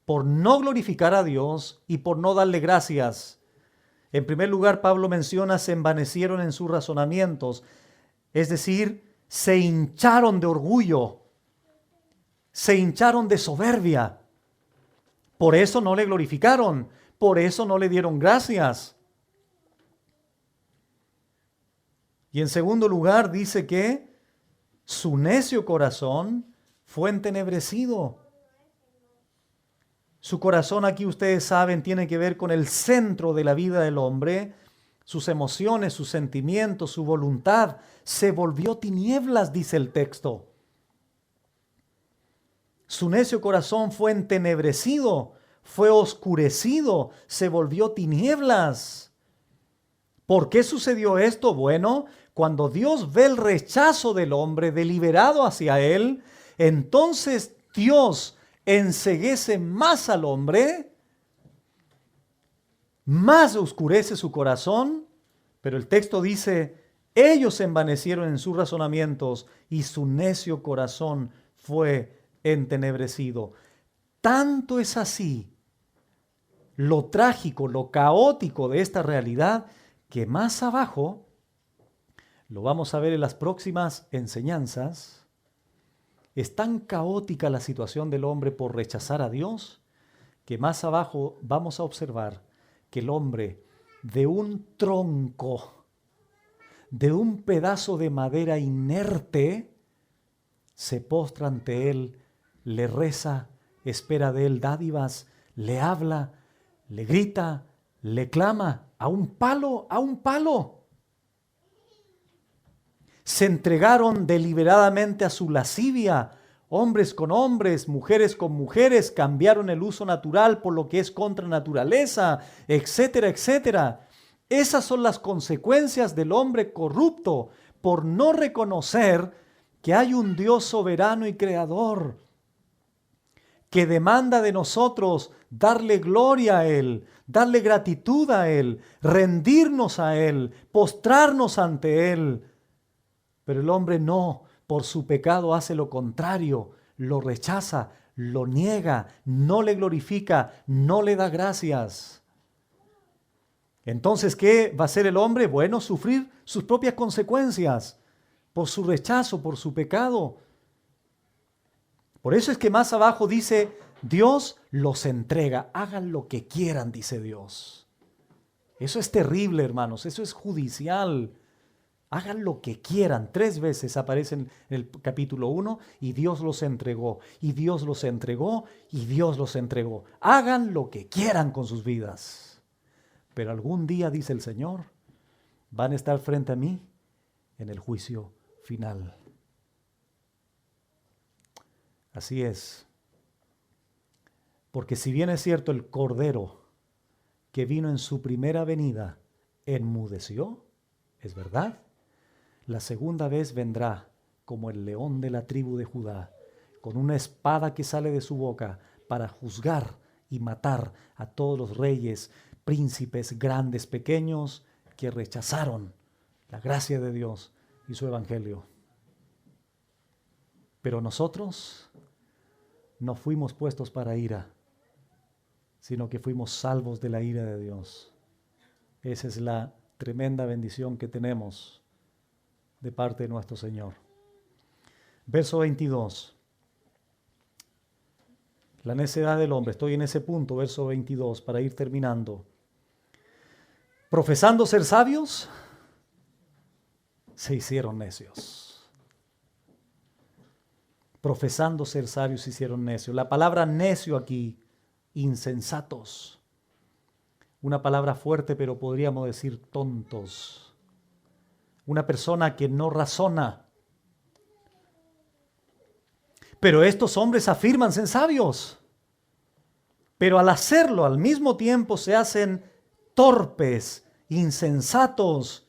por no glorificar a Dios y por no darle gracias. En primer lugar, Pablo menciona: se envanecieron en sus razonamientos. Es decir, se hincharon de orgullo, se hincharon de soberbia. Por eso no le glorificaron, por eso no le dieron gracias. Y en segundo lugar dice que su necio corazón fue entenebrecido. Su corazón, aquí ustedes saben, tiene que ver con el centro de la vida del hombre. Sus emociones, sus sentimientos, su voluntad se volvió tinieblas, dice el texto. Su necio corazón fue entenebrecido, fue oscurecido, se volvió tinieblas. ¿Por qué sucedió esto? Bueno, cuando Dios ve el rechazo del hombre deliberado hacia él, entonces Dios enceguece más al hombre, más oscurece su corazón, pero el texto dice, ellos se envanecieron en sus razonamientos y su necio corazón fue entenebrecido. Tanto es así lo trágico, lo caótico de esta realidad, que más abajo, lo vamos a ver en las próximas enseñanzas, es tan caótica la situación del hombre por rechazar a Dios, que más abajo vamos a observar que el hombre de un tronco, de un pedazo de madera inerte, se postra ante él, le reza, espera de él dádivas, le habla, le grita, le clama, a un palo, a un palo. Se entregaron deliberadamente a su lascivia, hombres con hombres, mujeres con mujeres, cambiaron el uso natural por lo que es contra naturaleza, etcétera, etcétera. Esas son las consecuencias del hombre corrupto por no reconocer que hay un Dios soberano y creador que demanda de nosotros darle gloria a Él, darle gratitud a Él, rendirnos a Él, postrarnos ante Él. Pero el hombre no, por su pecado hace lo contrario, lo rechaza, lo niega, no le glorifica, no le da gracias. Entonces, ¿qué va a hacer el hombre? Bueno, sufrir sus propias consecuencias por su rechazo, por su pecado. Por eso es que más abajo dice, Dios los entrega, hagan lo que quieran, dice Dios. Eso es terrible, hermanos, eso es judicial. Hagan lo que quieran. 3 veces aparece en el capítulo 1 y Dios los entregó, y Dios los entregó, y Dios los entregó. Hagan lo que quieran con sus vidas. Pero algún día, dice el Señor, van a estar frente a mí en el juicio final. Así es. Porque si bien es cierto el Cordero que vino en su primera venida enmudeció, es verdad, la segunda vez vendrá como el león de la tribu de Judá, con una espada que sale de su boca para juzgar y matar a todos los reyes, príncipes, grandes, pequeños, que rechazaron la gracia de Dios y su evangelio. Pero nosotros no fuimos puestos para ira, sino que fuimos salvos de la ira de Dios. Esa es la tremenda bendición que tenemos de parte de nuestro Señor. Verso 22. La necedad del hombre. Estoy en ese punto, verso 22, para ir terminando. Profesando ser sabios, se hicieron necios. Profesando ser sabios, se hicieron necios. La palabra necio aquí, insensatos. Una palabra fuerte, pero podríamos decir tontos. Una persona que no razona. Pero estos hombres afirman ser sabios. Pero al hacerlo, al mismo tiempo se hacen torpes, insensatos.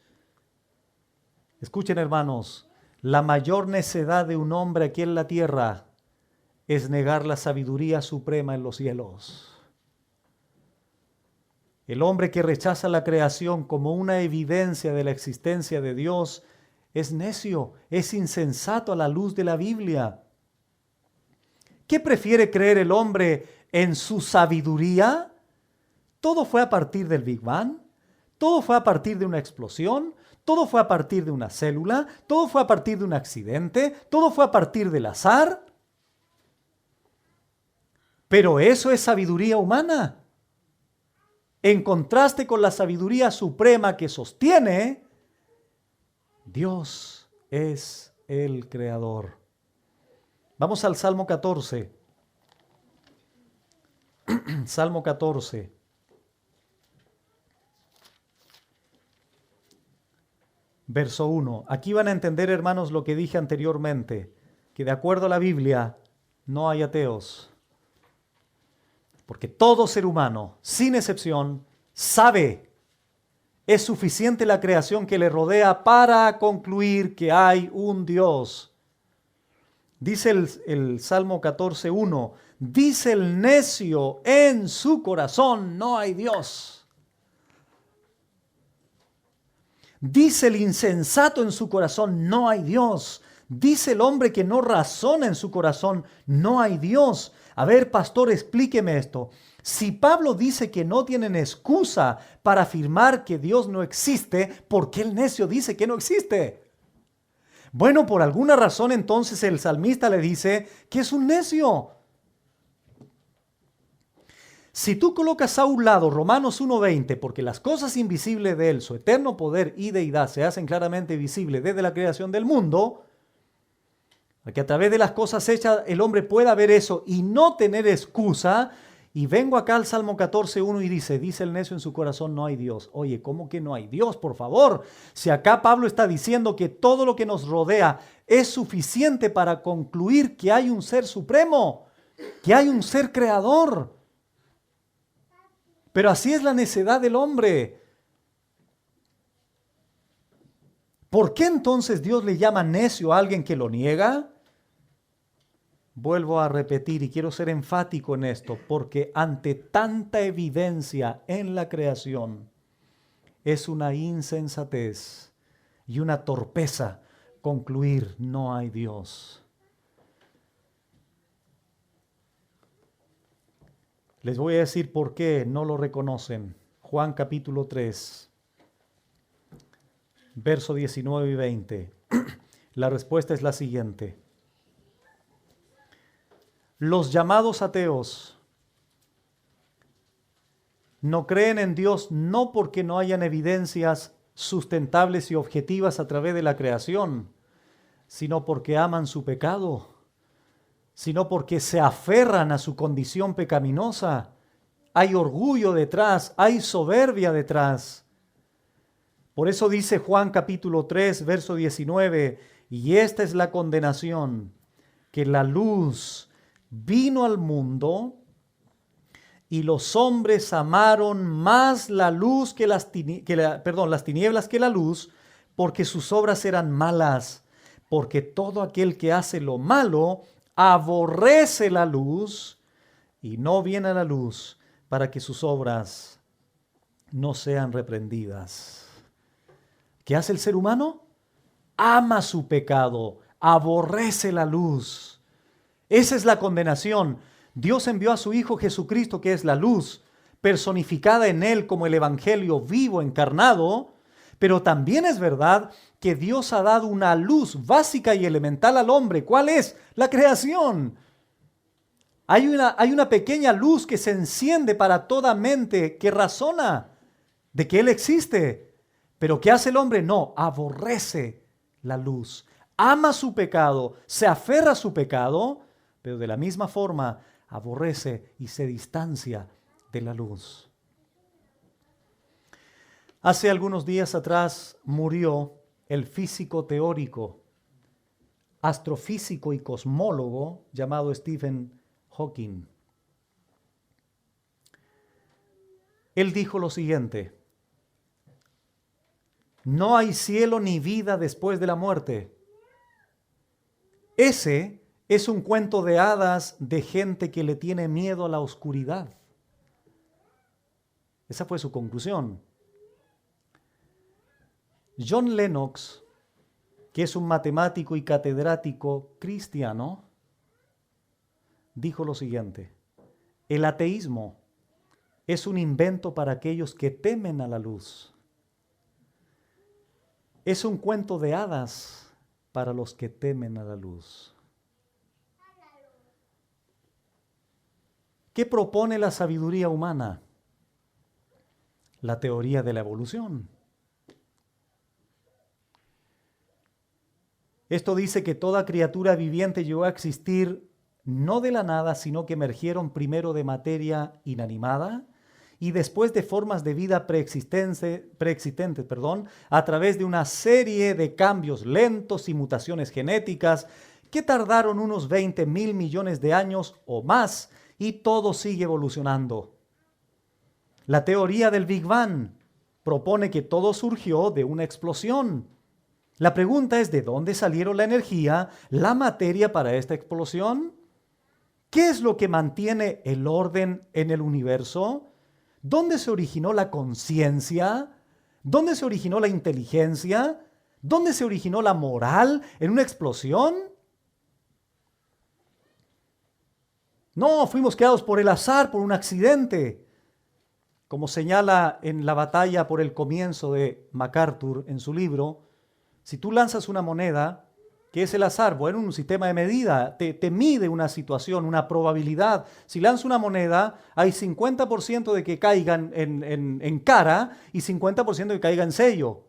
Escuchen, hermanos, la mayor necedad de un hombre aquí en la tierra es negar la sabiduría suprema en los cielos. El hombre que rechaza la creación como una evidencia de la existencia de Dios es necio, es insensato a la luz de la Biblia. ¿Qué prefiere creer el hombre en su sabiduría? Todo fue a partir del Big Bang. Todo fue a partir de una explosión, todo fue a partir de una célula, todo fue a partir de un accidente, todo fue a partir del azar. Pero eso es sabiduría humana. En contraste con la sabiduría suprema que sostiene, Dios es el creador. Vamos al Salmo 14. Salmo 14. Verso 1. Aquí van a entender, hermanos, lo que dije anteriormente, que de acuerdo a la Biblia no hay ateos. Porque todo ser humano, sin excepción, sabe, es suficiente la creación que le rodea para concluir que hay un Dios. Dice el Salmo 14:1, dice el necio en su corazón, no hay Dios. Dice el insensato en su corazón, no hay Dios. Dice el hombre que no razona en su corazón, no hay Dios. A ver, pastor, explíqueme esto. Si Pablo dice que no tienen excusa para afirmar que Dios no existe, ¿por qué el necio dice que no existe? Bueno, por alguna razón entonces el salmista le dice que es un necio. Si tú colocas a un lado Romanos 1:20, porque las cosas invisibles de Él, su eterno poder y deidad, se hacen claramente visibles desde la creación del mundo, para que a través de las cosas hechas el hombre pueda ver eso y no tener excusa. Y vengo acá al Salmo 14:1 y dice el necio en su corazón, no hay Dios. Oye, ¿cómo que no hay Dios? Por favor, si acá Pablo está diciendo que todo lo que nos rodea es suficiente para concluir que hay un ser supremo, que hay un ser creador. Pero así es la necedad del hombre. ¿Por qué entonces Dios le llama necio a alguien que lo niega? Vuelvo a repetir y quiero ser enfático en esto, porque ante tanta evidencia en la creación, es una insensatez y una torpeza concluir no hay Dios. Les voy a decir por qué no lo reconocen. Juan capítulo 3, verso 19 y 20. La respuesta es la siguiente. Los llamados ateos no creen en Dios no porque no hayan evidencias sustentables y objetivas a través de la creación, sino porque aman su pecado, sino porque se aferran a su condición pecaminosa. Hay orgullo detrás, hay soberbia detrás. Por eso dice Juan capítulo 3, verso 19, y esta es la condenación, que la luz vino al mundo y los hombres amaron más la luz que las tinieblas que la luz, porque sus obras eran malas, porque todo aquel que hace lo malo aborrece la luz y no viene a la luz para que sus obras no sean reprendidas. ¿Qué hace el ser humano? Ama su pecado, aborrece la luz. Esa es la condenación. Dios envió a su Hijo Jesucristo, que es la luz, personificada en Él como el Evangelio vivo, encarnado, pero también es verdad que Dios ha dado una luz básica y elemental al hombre. ¿Cuál es? La creación. Hay una pequeña luz que se enciende para toda mente que razona de que Él existe. Pero ¿qué hace el hombre? No, aborrece la luz. Ama su pecado, se aferra a su pecado, pero de la misma forma aborrece y se distancia de la luz. Hace algunos días atrás murió el físico teórico, astrofísico y cosmólogo llamado Stephen Hawking. Él dijo lo siguiente: no hay cielo ni vida después de la muerte. Ese es un cuento de hadas de gente que le tiene miedo a la oscuridad. Esa fue su conclusión. John Lennox, que es un matemático y catedrático cristiano, dijo lo siguiente: el ateísmo es un invento para aquellos que temen a la luz. Es un cuento de hadas para los que temen a la luz. ¿Qué propone la sabiduría humana? La teoría de la evolución. Esto dice que toda criatura viviente llegó a existir no de la nada, sino que emergieron primero de materia inanimada y después de formas de vida preexistentes, a través de una serie de cambios lentos y mutaciones genéticas que tardaron unos 20.000 millones de años o más, y todo sigue evolucionando. La teoría del Big Bang propone que todo surgió de una explosión. La pregunta es, ¿de dónde salieron la energía, la materia para esta explosión? ¿Qué es lo que mantiene el orden en el universo? ¿Dónde se originó la conciencia? ¿Dónde se originó la inteligencia? ¿Dónde se originó la moral? ¿En una explosión? No, fuimos creados por el azar, por un accidente. Como señala en la batalla por el comienzo de MacArthur en su libro, si tú lanzas una moneda, ¿qué es el azar? Bueno, un sistema de medida, te mide una situación, una probabilidad. Si lanzo una moneda, hay 50% de que caigan en cara y 50% de que caiga en sello.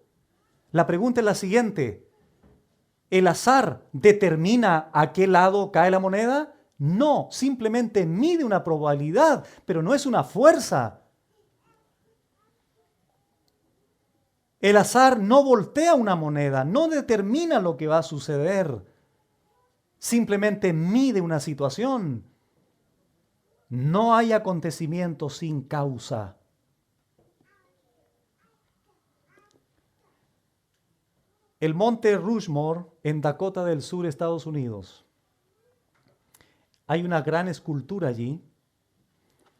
La pregunta es la siguiente: ¿el azar determina a qué lado cae la moneda? No, simplemente mide una probabilidad, pero no es una fuerza. El azar no voltea una moneda, no determina lo que va a suceder. Simplemente mide una situación. No hay acontecimiento sin causa. El monte Rushmore, en Dakota del Sur, Estados Unidos. Hay una gran escultura allí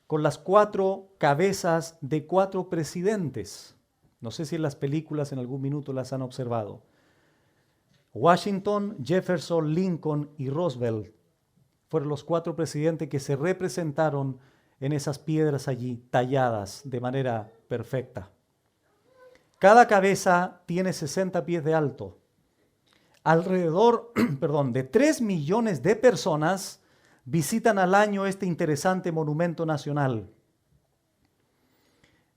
con las 4 cabezas de 4 presidentes. No sé si en las películas en algún minuto las han observado. Washington, Jefferson, Lincoln y Roosevelt fueron los 4 presidentes que se representaron en esas piedras allí, talladas de manera perfecta. Cada cabeza tiene 60 pies de alto. Alrededor, de 3 millones de personas visitan al año este interesante monumento nacional.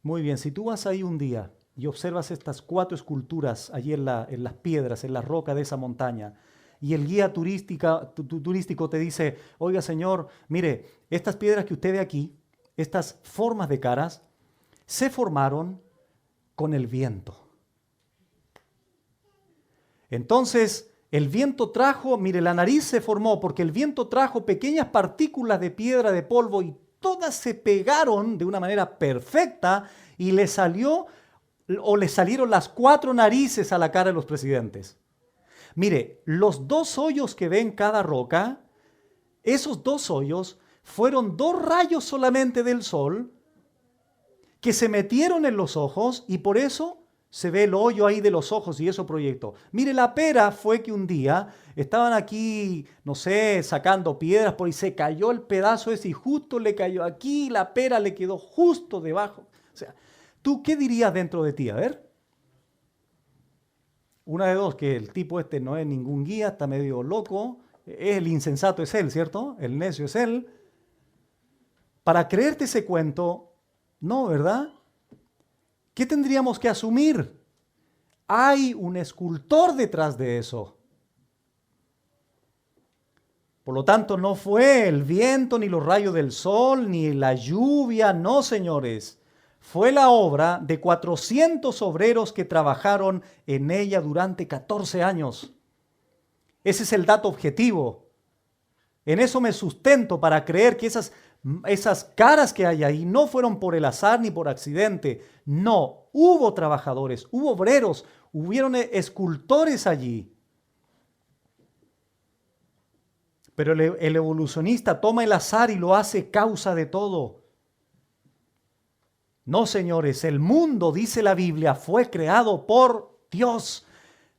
Muy bien, si tú vas ahí un día y observas estas 4 esculturas allí en las piedras, en la roca de esa montaña, y el guía turístico te dice: oiga señor, mire, estas piedras que usted ve aquí, estas formas de caras, se formaron con el viento. Entonces, el viento trajo, mire, la nariz se formó porque el viento trajo pequeñas partículas de piedra, de polvo, y todas se pegaron de una manera perfecta y le salieron las 4 narices a la cara de los presidentes. Mire, los 2 hoyos que ven cada roca, esos 2 hoyos fueron 2 rayos solamente del sol que se metieron en los ojos, y por eso se ve el hoyo ahí de los ojos y eso proyectó. Mire, la pera fue que un día estaban aquí, no sé, sacando piedras por ahí, se cayó el pedazo ese y justo le cayó aquí, la pera le quedó justo debajo. O sea, ¿tú qué dirías dentro de ti? A ver. Una de dos, que el tipo este no es ningún guía, está medio loco, el insensato es él, ¿cierto? El necio es él. Para creerte ese cuento, no, ¿verdad? ¿Qué tendríamos que asumir? Hay un escultor detrás de eso. Por lo tanto, no fue el viento, ni los rayos del sol, ni la lluvia, no, señores. Fue la obra de 400 obreros que trabajaron en ella durante 14 años. Ese es el dato objetivo. En eso me sustento para creer que esas caras que hay ahí no fueron por el azar ni por accidente. No, hubo trabajadores, hubo obreros, hubieron escultores allí. Pero el evolucionista toma el azar y lo hace causa de todo. No, señores, el mundo, dice la Biblia, fue creado por Dios.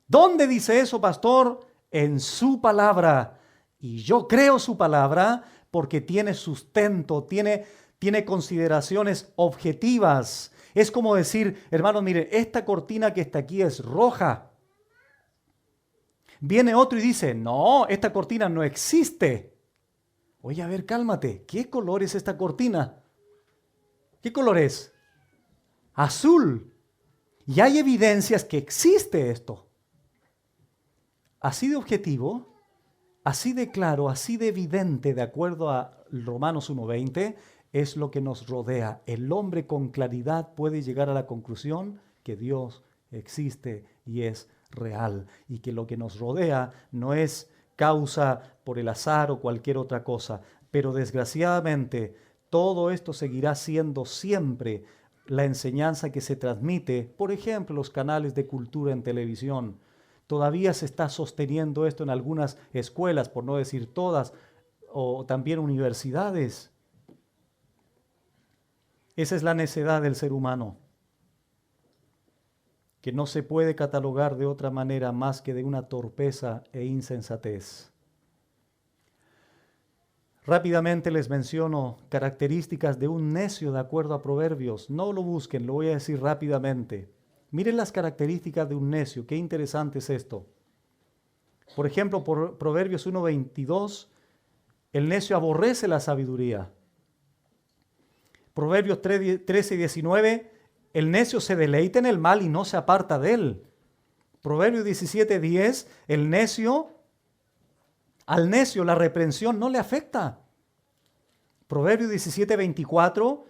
¿Dónde dice eso, pastor? En su palabra. Y yo creo su palabra porque tiene sustento, tiene consideraciones objetivas. Es como decir, hermanos, miren, esta cortina que está aquí es roja. Viene otro y dice, no, esta cortina no existe. Oye, a ver, cálmate. ¿Qué color es esta cortina? ¿Qué color es? Azul. Y hay evidencias que existe esto. Así de objetivo, así de claro, así de evidente, de acuerdo a Romanos 1:20, es lo que nos rodea. El hombre con claridad puede llegar a la conclusión que Dios existe y es real, y que lo que nos rodea no es causa por el azar o cualquier otra cosa. Pero desgraciadamente todo esto seguirá siendo siempre la enseñanza que se transmite, por ejemplo, los canales de cultura en televisión. Todavía se está sosteniendo esto en algunas escuelas, por no decir todas, o también universidades. Esa es la necedad del ser humano, que no se puede catalogar de otra manera más que de una torpeza e insensatez. Rápidamente les menciono características de un necio de acuerdo a Proverbios. No lo busquen, lo voy a decir rápidamente. Miren las características de un necio, qué interesante es esto. Por ejemplo, por Proverbios 1:22, el necio aborrece la sabiduría. Proverbios 13:19, el necio se deleita en el mal y no se aparta de él. Proverbios 17:10, al necio la reprensión no le afecta. Proverbios 17:24,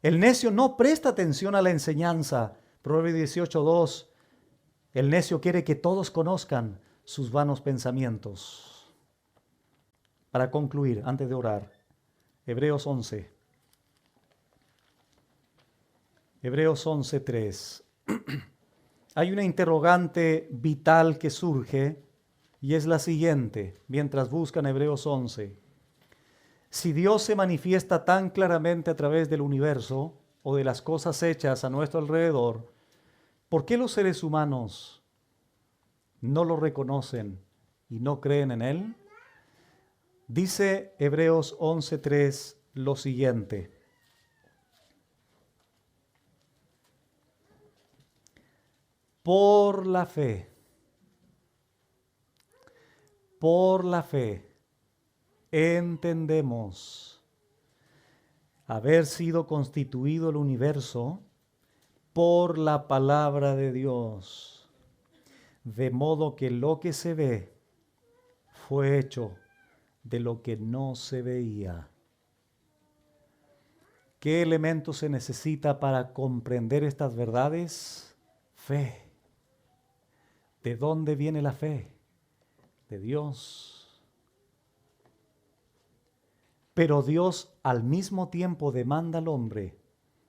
el necio no presta atención a la enseñanza. Proverbios 18:2, el necio quiere que todos conozcan sus vanos pensamientos. Para concluir, antes de orar, Hebreos 11. Hebreos 11:3. Hay una interrogante vital que surge y es la siguiente, mientras buscan Hebreos 11. Si Dios se manifiesta tan claramente a través del universo o de las cosas hechas a nuestro alrededor, ¿por qué los seres humanos no lo reconocen y no creen en Él? Dice Hebreos 11:3 lo siguiente. Por la fe, entendemos haber sido constituido el universo por la palabra de Dios, de modo que lo que se ve fue hecho de lo que no se veía. ¿Qué elemento se necesita para comprender estas verdades? Fe. ¿De dónde viene la fe? De Dios. Pero Dios al mismo tiempo demanda al hombre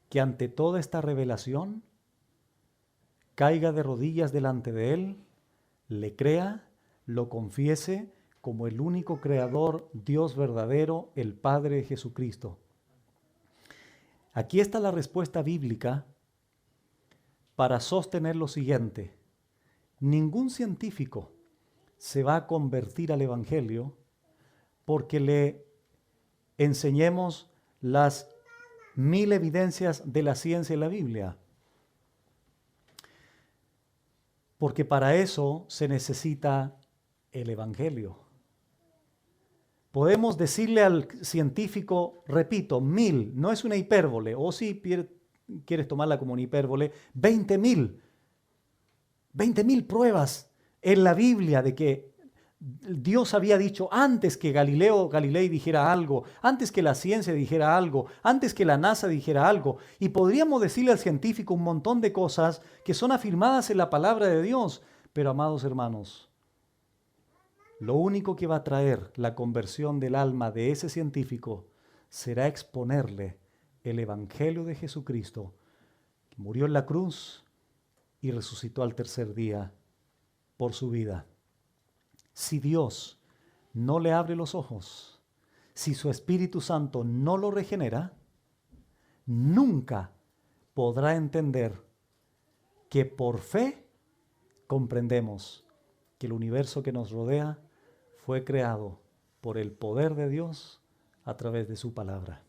que ante toda esta revelación caiga de rodillas delante de Él, le crea, lo confiese como el único creador, Dios verdadero, el Padre de Jesucristo. Aquí está la respuesta bíblica para sostener lo siguiente. Ningún científico se va a convertir al Evangelio porque le enseñemos las 1000 evidencias de la ciencia y la Biblia. Porque para eso se necesita el Evangelio. Podemos decirle al científico, repito, 1000, no es una hipérbole, o si quieres tomarla como una hipérbole, 20.000 pruebas en la Biblia de que Dios había dicho antes que Galileo Galilei dijera algo, antes que la ciencia dijera algo, antes que la NASA dijera algo. Y podríamos decirle al científico un montón de cosas que son afirmadas en la palabra de Dios. Pero, amados hermanos, lo único que va a traer la conversión del alma de ese científico será exponerle el Evangelio de Jesucristo, que murió en la cruz y resucitó al tercer día por su vida. Si Dios no le abre los ojos, si su Espíritu Santo no lo regenera, nunca podrá entender que por fe comprendemos que el universo que nos rodea fue creado por el poder de Dios a través de su palabra.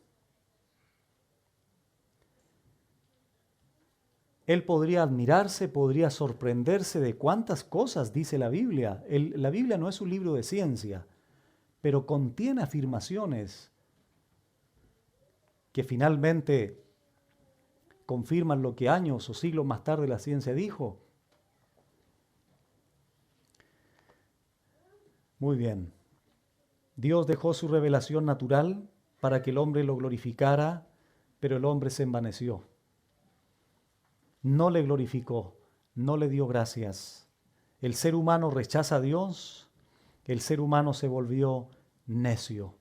Él podría admirarse, podría sorprenderse de cuántas cosas dice la Biblia. La Biblia no es un libro de ciencia, pero contiene afirmaciones que finalmente confirman lo que años o siglos más tarde la ciencia dijo. Muy bien. Dios dejó su revelación natural para que el hombre lo glorificara, pero el hombre se envaneció. No le glorificó, no le dio gracias. El ser humano rechaza a Dios, el ser humano se volvió necio.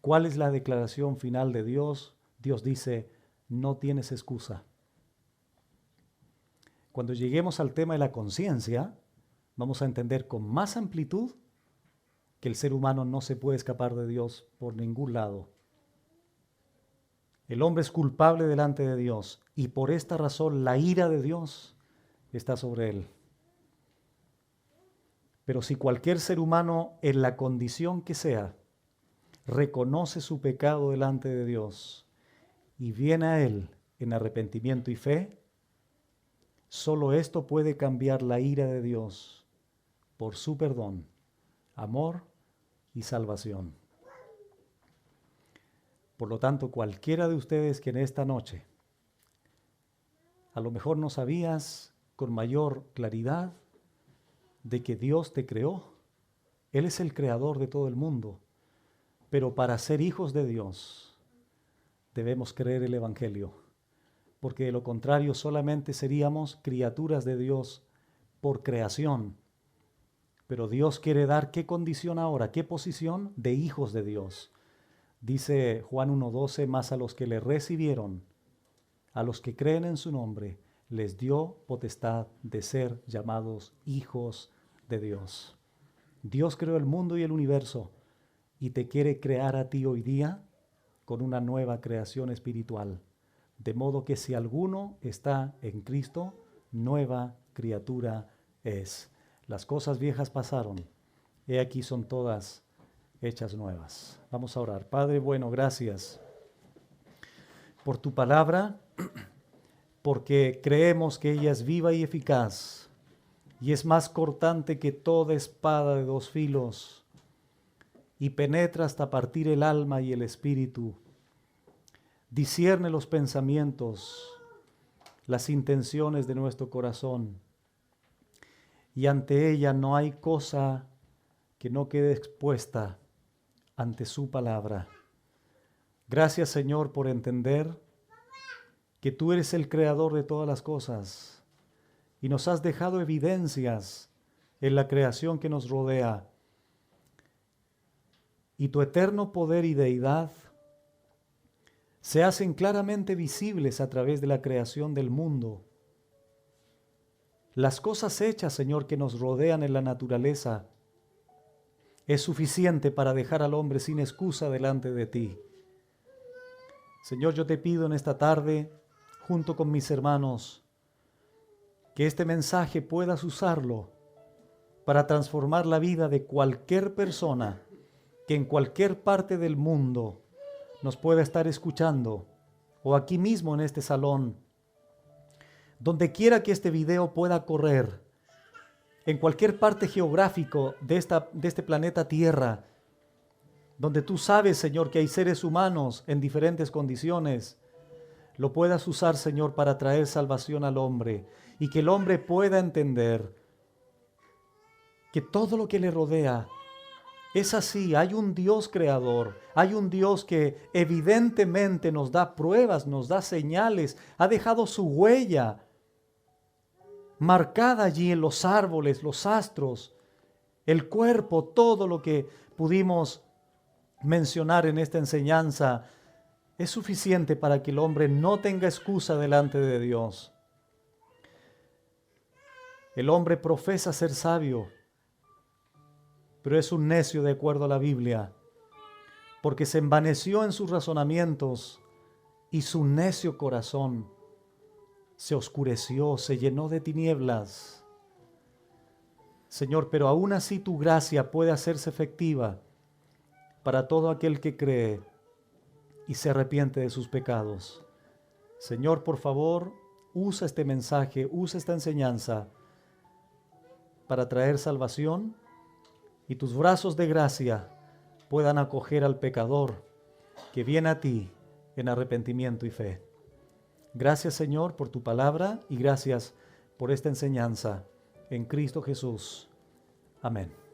¿Cuál es la declaración final de Dios? Dios dice, no tienes excusa. Cuando lleguemos al tema de la conciencia, vamos a entender con más amplitud que el ser humano no se puede escapar de Dios por ningún lado. El hombre es culpable delante de Dios y por esta razón la ira de Dios está sobre él. Pero si cualquier ser humano, en la condición que sea, reconoce su pecado delante de Dios y viene a Él en arrepentimiento y fe, solo esto puede cambiar la ira de Dios por su perdón, amor y salvación. Por lo tanto, cualquiera de ustedes que en esta noche a lo mejor no sabías con mayor claridad de que Dios te creó, Él es el creador de todo el mundo, pero para ser hijos de Dios debemos creer el Evangelio, porque de lo contrario solamente seríamos criaturas de Dios por creación. Pero Dios quiere dar ¿qué condición ahora? ¿Qué posición? De hijos de Dios. Dice Juan 1:12, más a los que le recibieron, a los que creen en su nombre, les dio potestad de ser llamados hijos de Dios. Dios creó el mundo y el universo y te quiere crear a ti hoy día con una nueva creación espiritual. De modo que si alguno está en Cristo, nueva criatura es. Las cosas viejas pasaron, he aquí son todas hechas nuevas. Vamos a orar. Padre bueno, gracias por tu palabra, porque creemos que ella es viva y eficaz, y es más cortante que toda espada de dos filos, y penetra hasta partir el alma y el espíritu, discierne los pensamientos, las intenciones de nuestro corazón, y ante ella no hay cosa que no quede expuesta ante su palabra. Gracias, Señor, por entender que tú eres el creador de todas las cosas y nos has dejado evidencias en la creación que nos rodea. Y tu eterno poder y deidad se hacen claramente visibles a través de la creación del mundo. Las cosas hechas, Señor, que nos rodean en la naturaleza, es suficiente para dejar al hombre sin excusa delante de ti. Señor, yo te pido en esta tarde, junto con mis hermanos, que este mensaje puedas usarlo para transformar la vida de cualquier persona que en cualquier parte del mundo nos pueda estar escuchando, o aquí mismo en este salón, donde quiera que este video pueda correr, en cualquier parte geográfico de este planeta Tierra, donde tú sabes, Señor, que hay seres humanos en diferentes condiciones, lo puedas usar, Señor, para traer salvación al hombre y que el hombre pueda entender que todo lo que le rodea es así. Hay un Dios creador, hay un Dios que evidentemente nos da pruebas, nos da señales, ha dejado su huella marcada allí en los árboles, los astros, el cuerpo, todo lo que pudimos mencionar en esta enseñanza es suficiente para que el hombre no tenga excusa delante de Dios. El hombre profesa ser sabio, pero es un necio de acuerdo a la Biblia, porque se envaneció en sus razonamientos y su necio corazón se oscureció, se llenó de tinieblas. Señor, pero aún así tu gracia puede hacerse efectiva para todo aquel que cree y se arrepiente de sus pecados. Señor, por favor, usa este mensaje, usa esta enseñanza para traer salvación y tus brazos de gracia puedan acoger al pecador que viene a ti en arrepentimiento y fe. Gracias, Señor, por tu palabra y gracias por esta enseñanza en Cristo Jesús. Amén.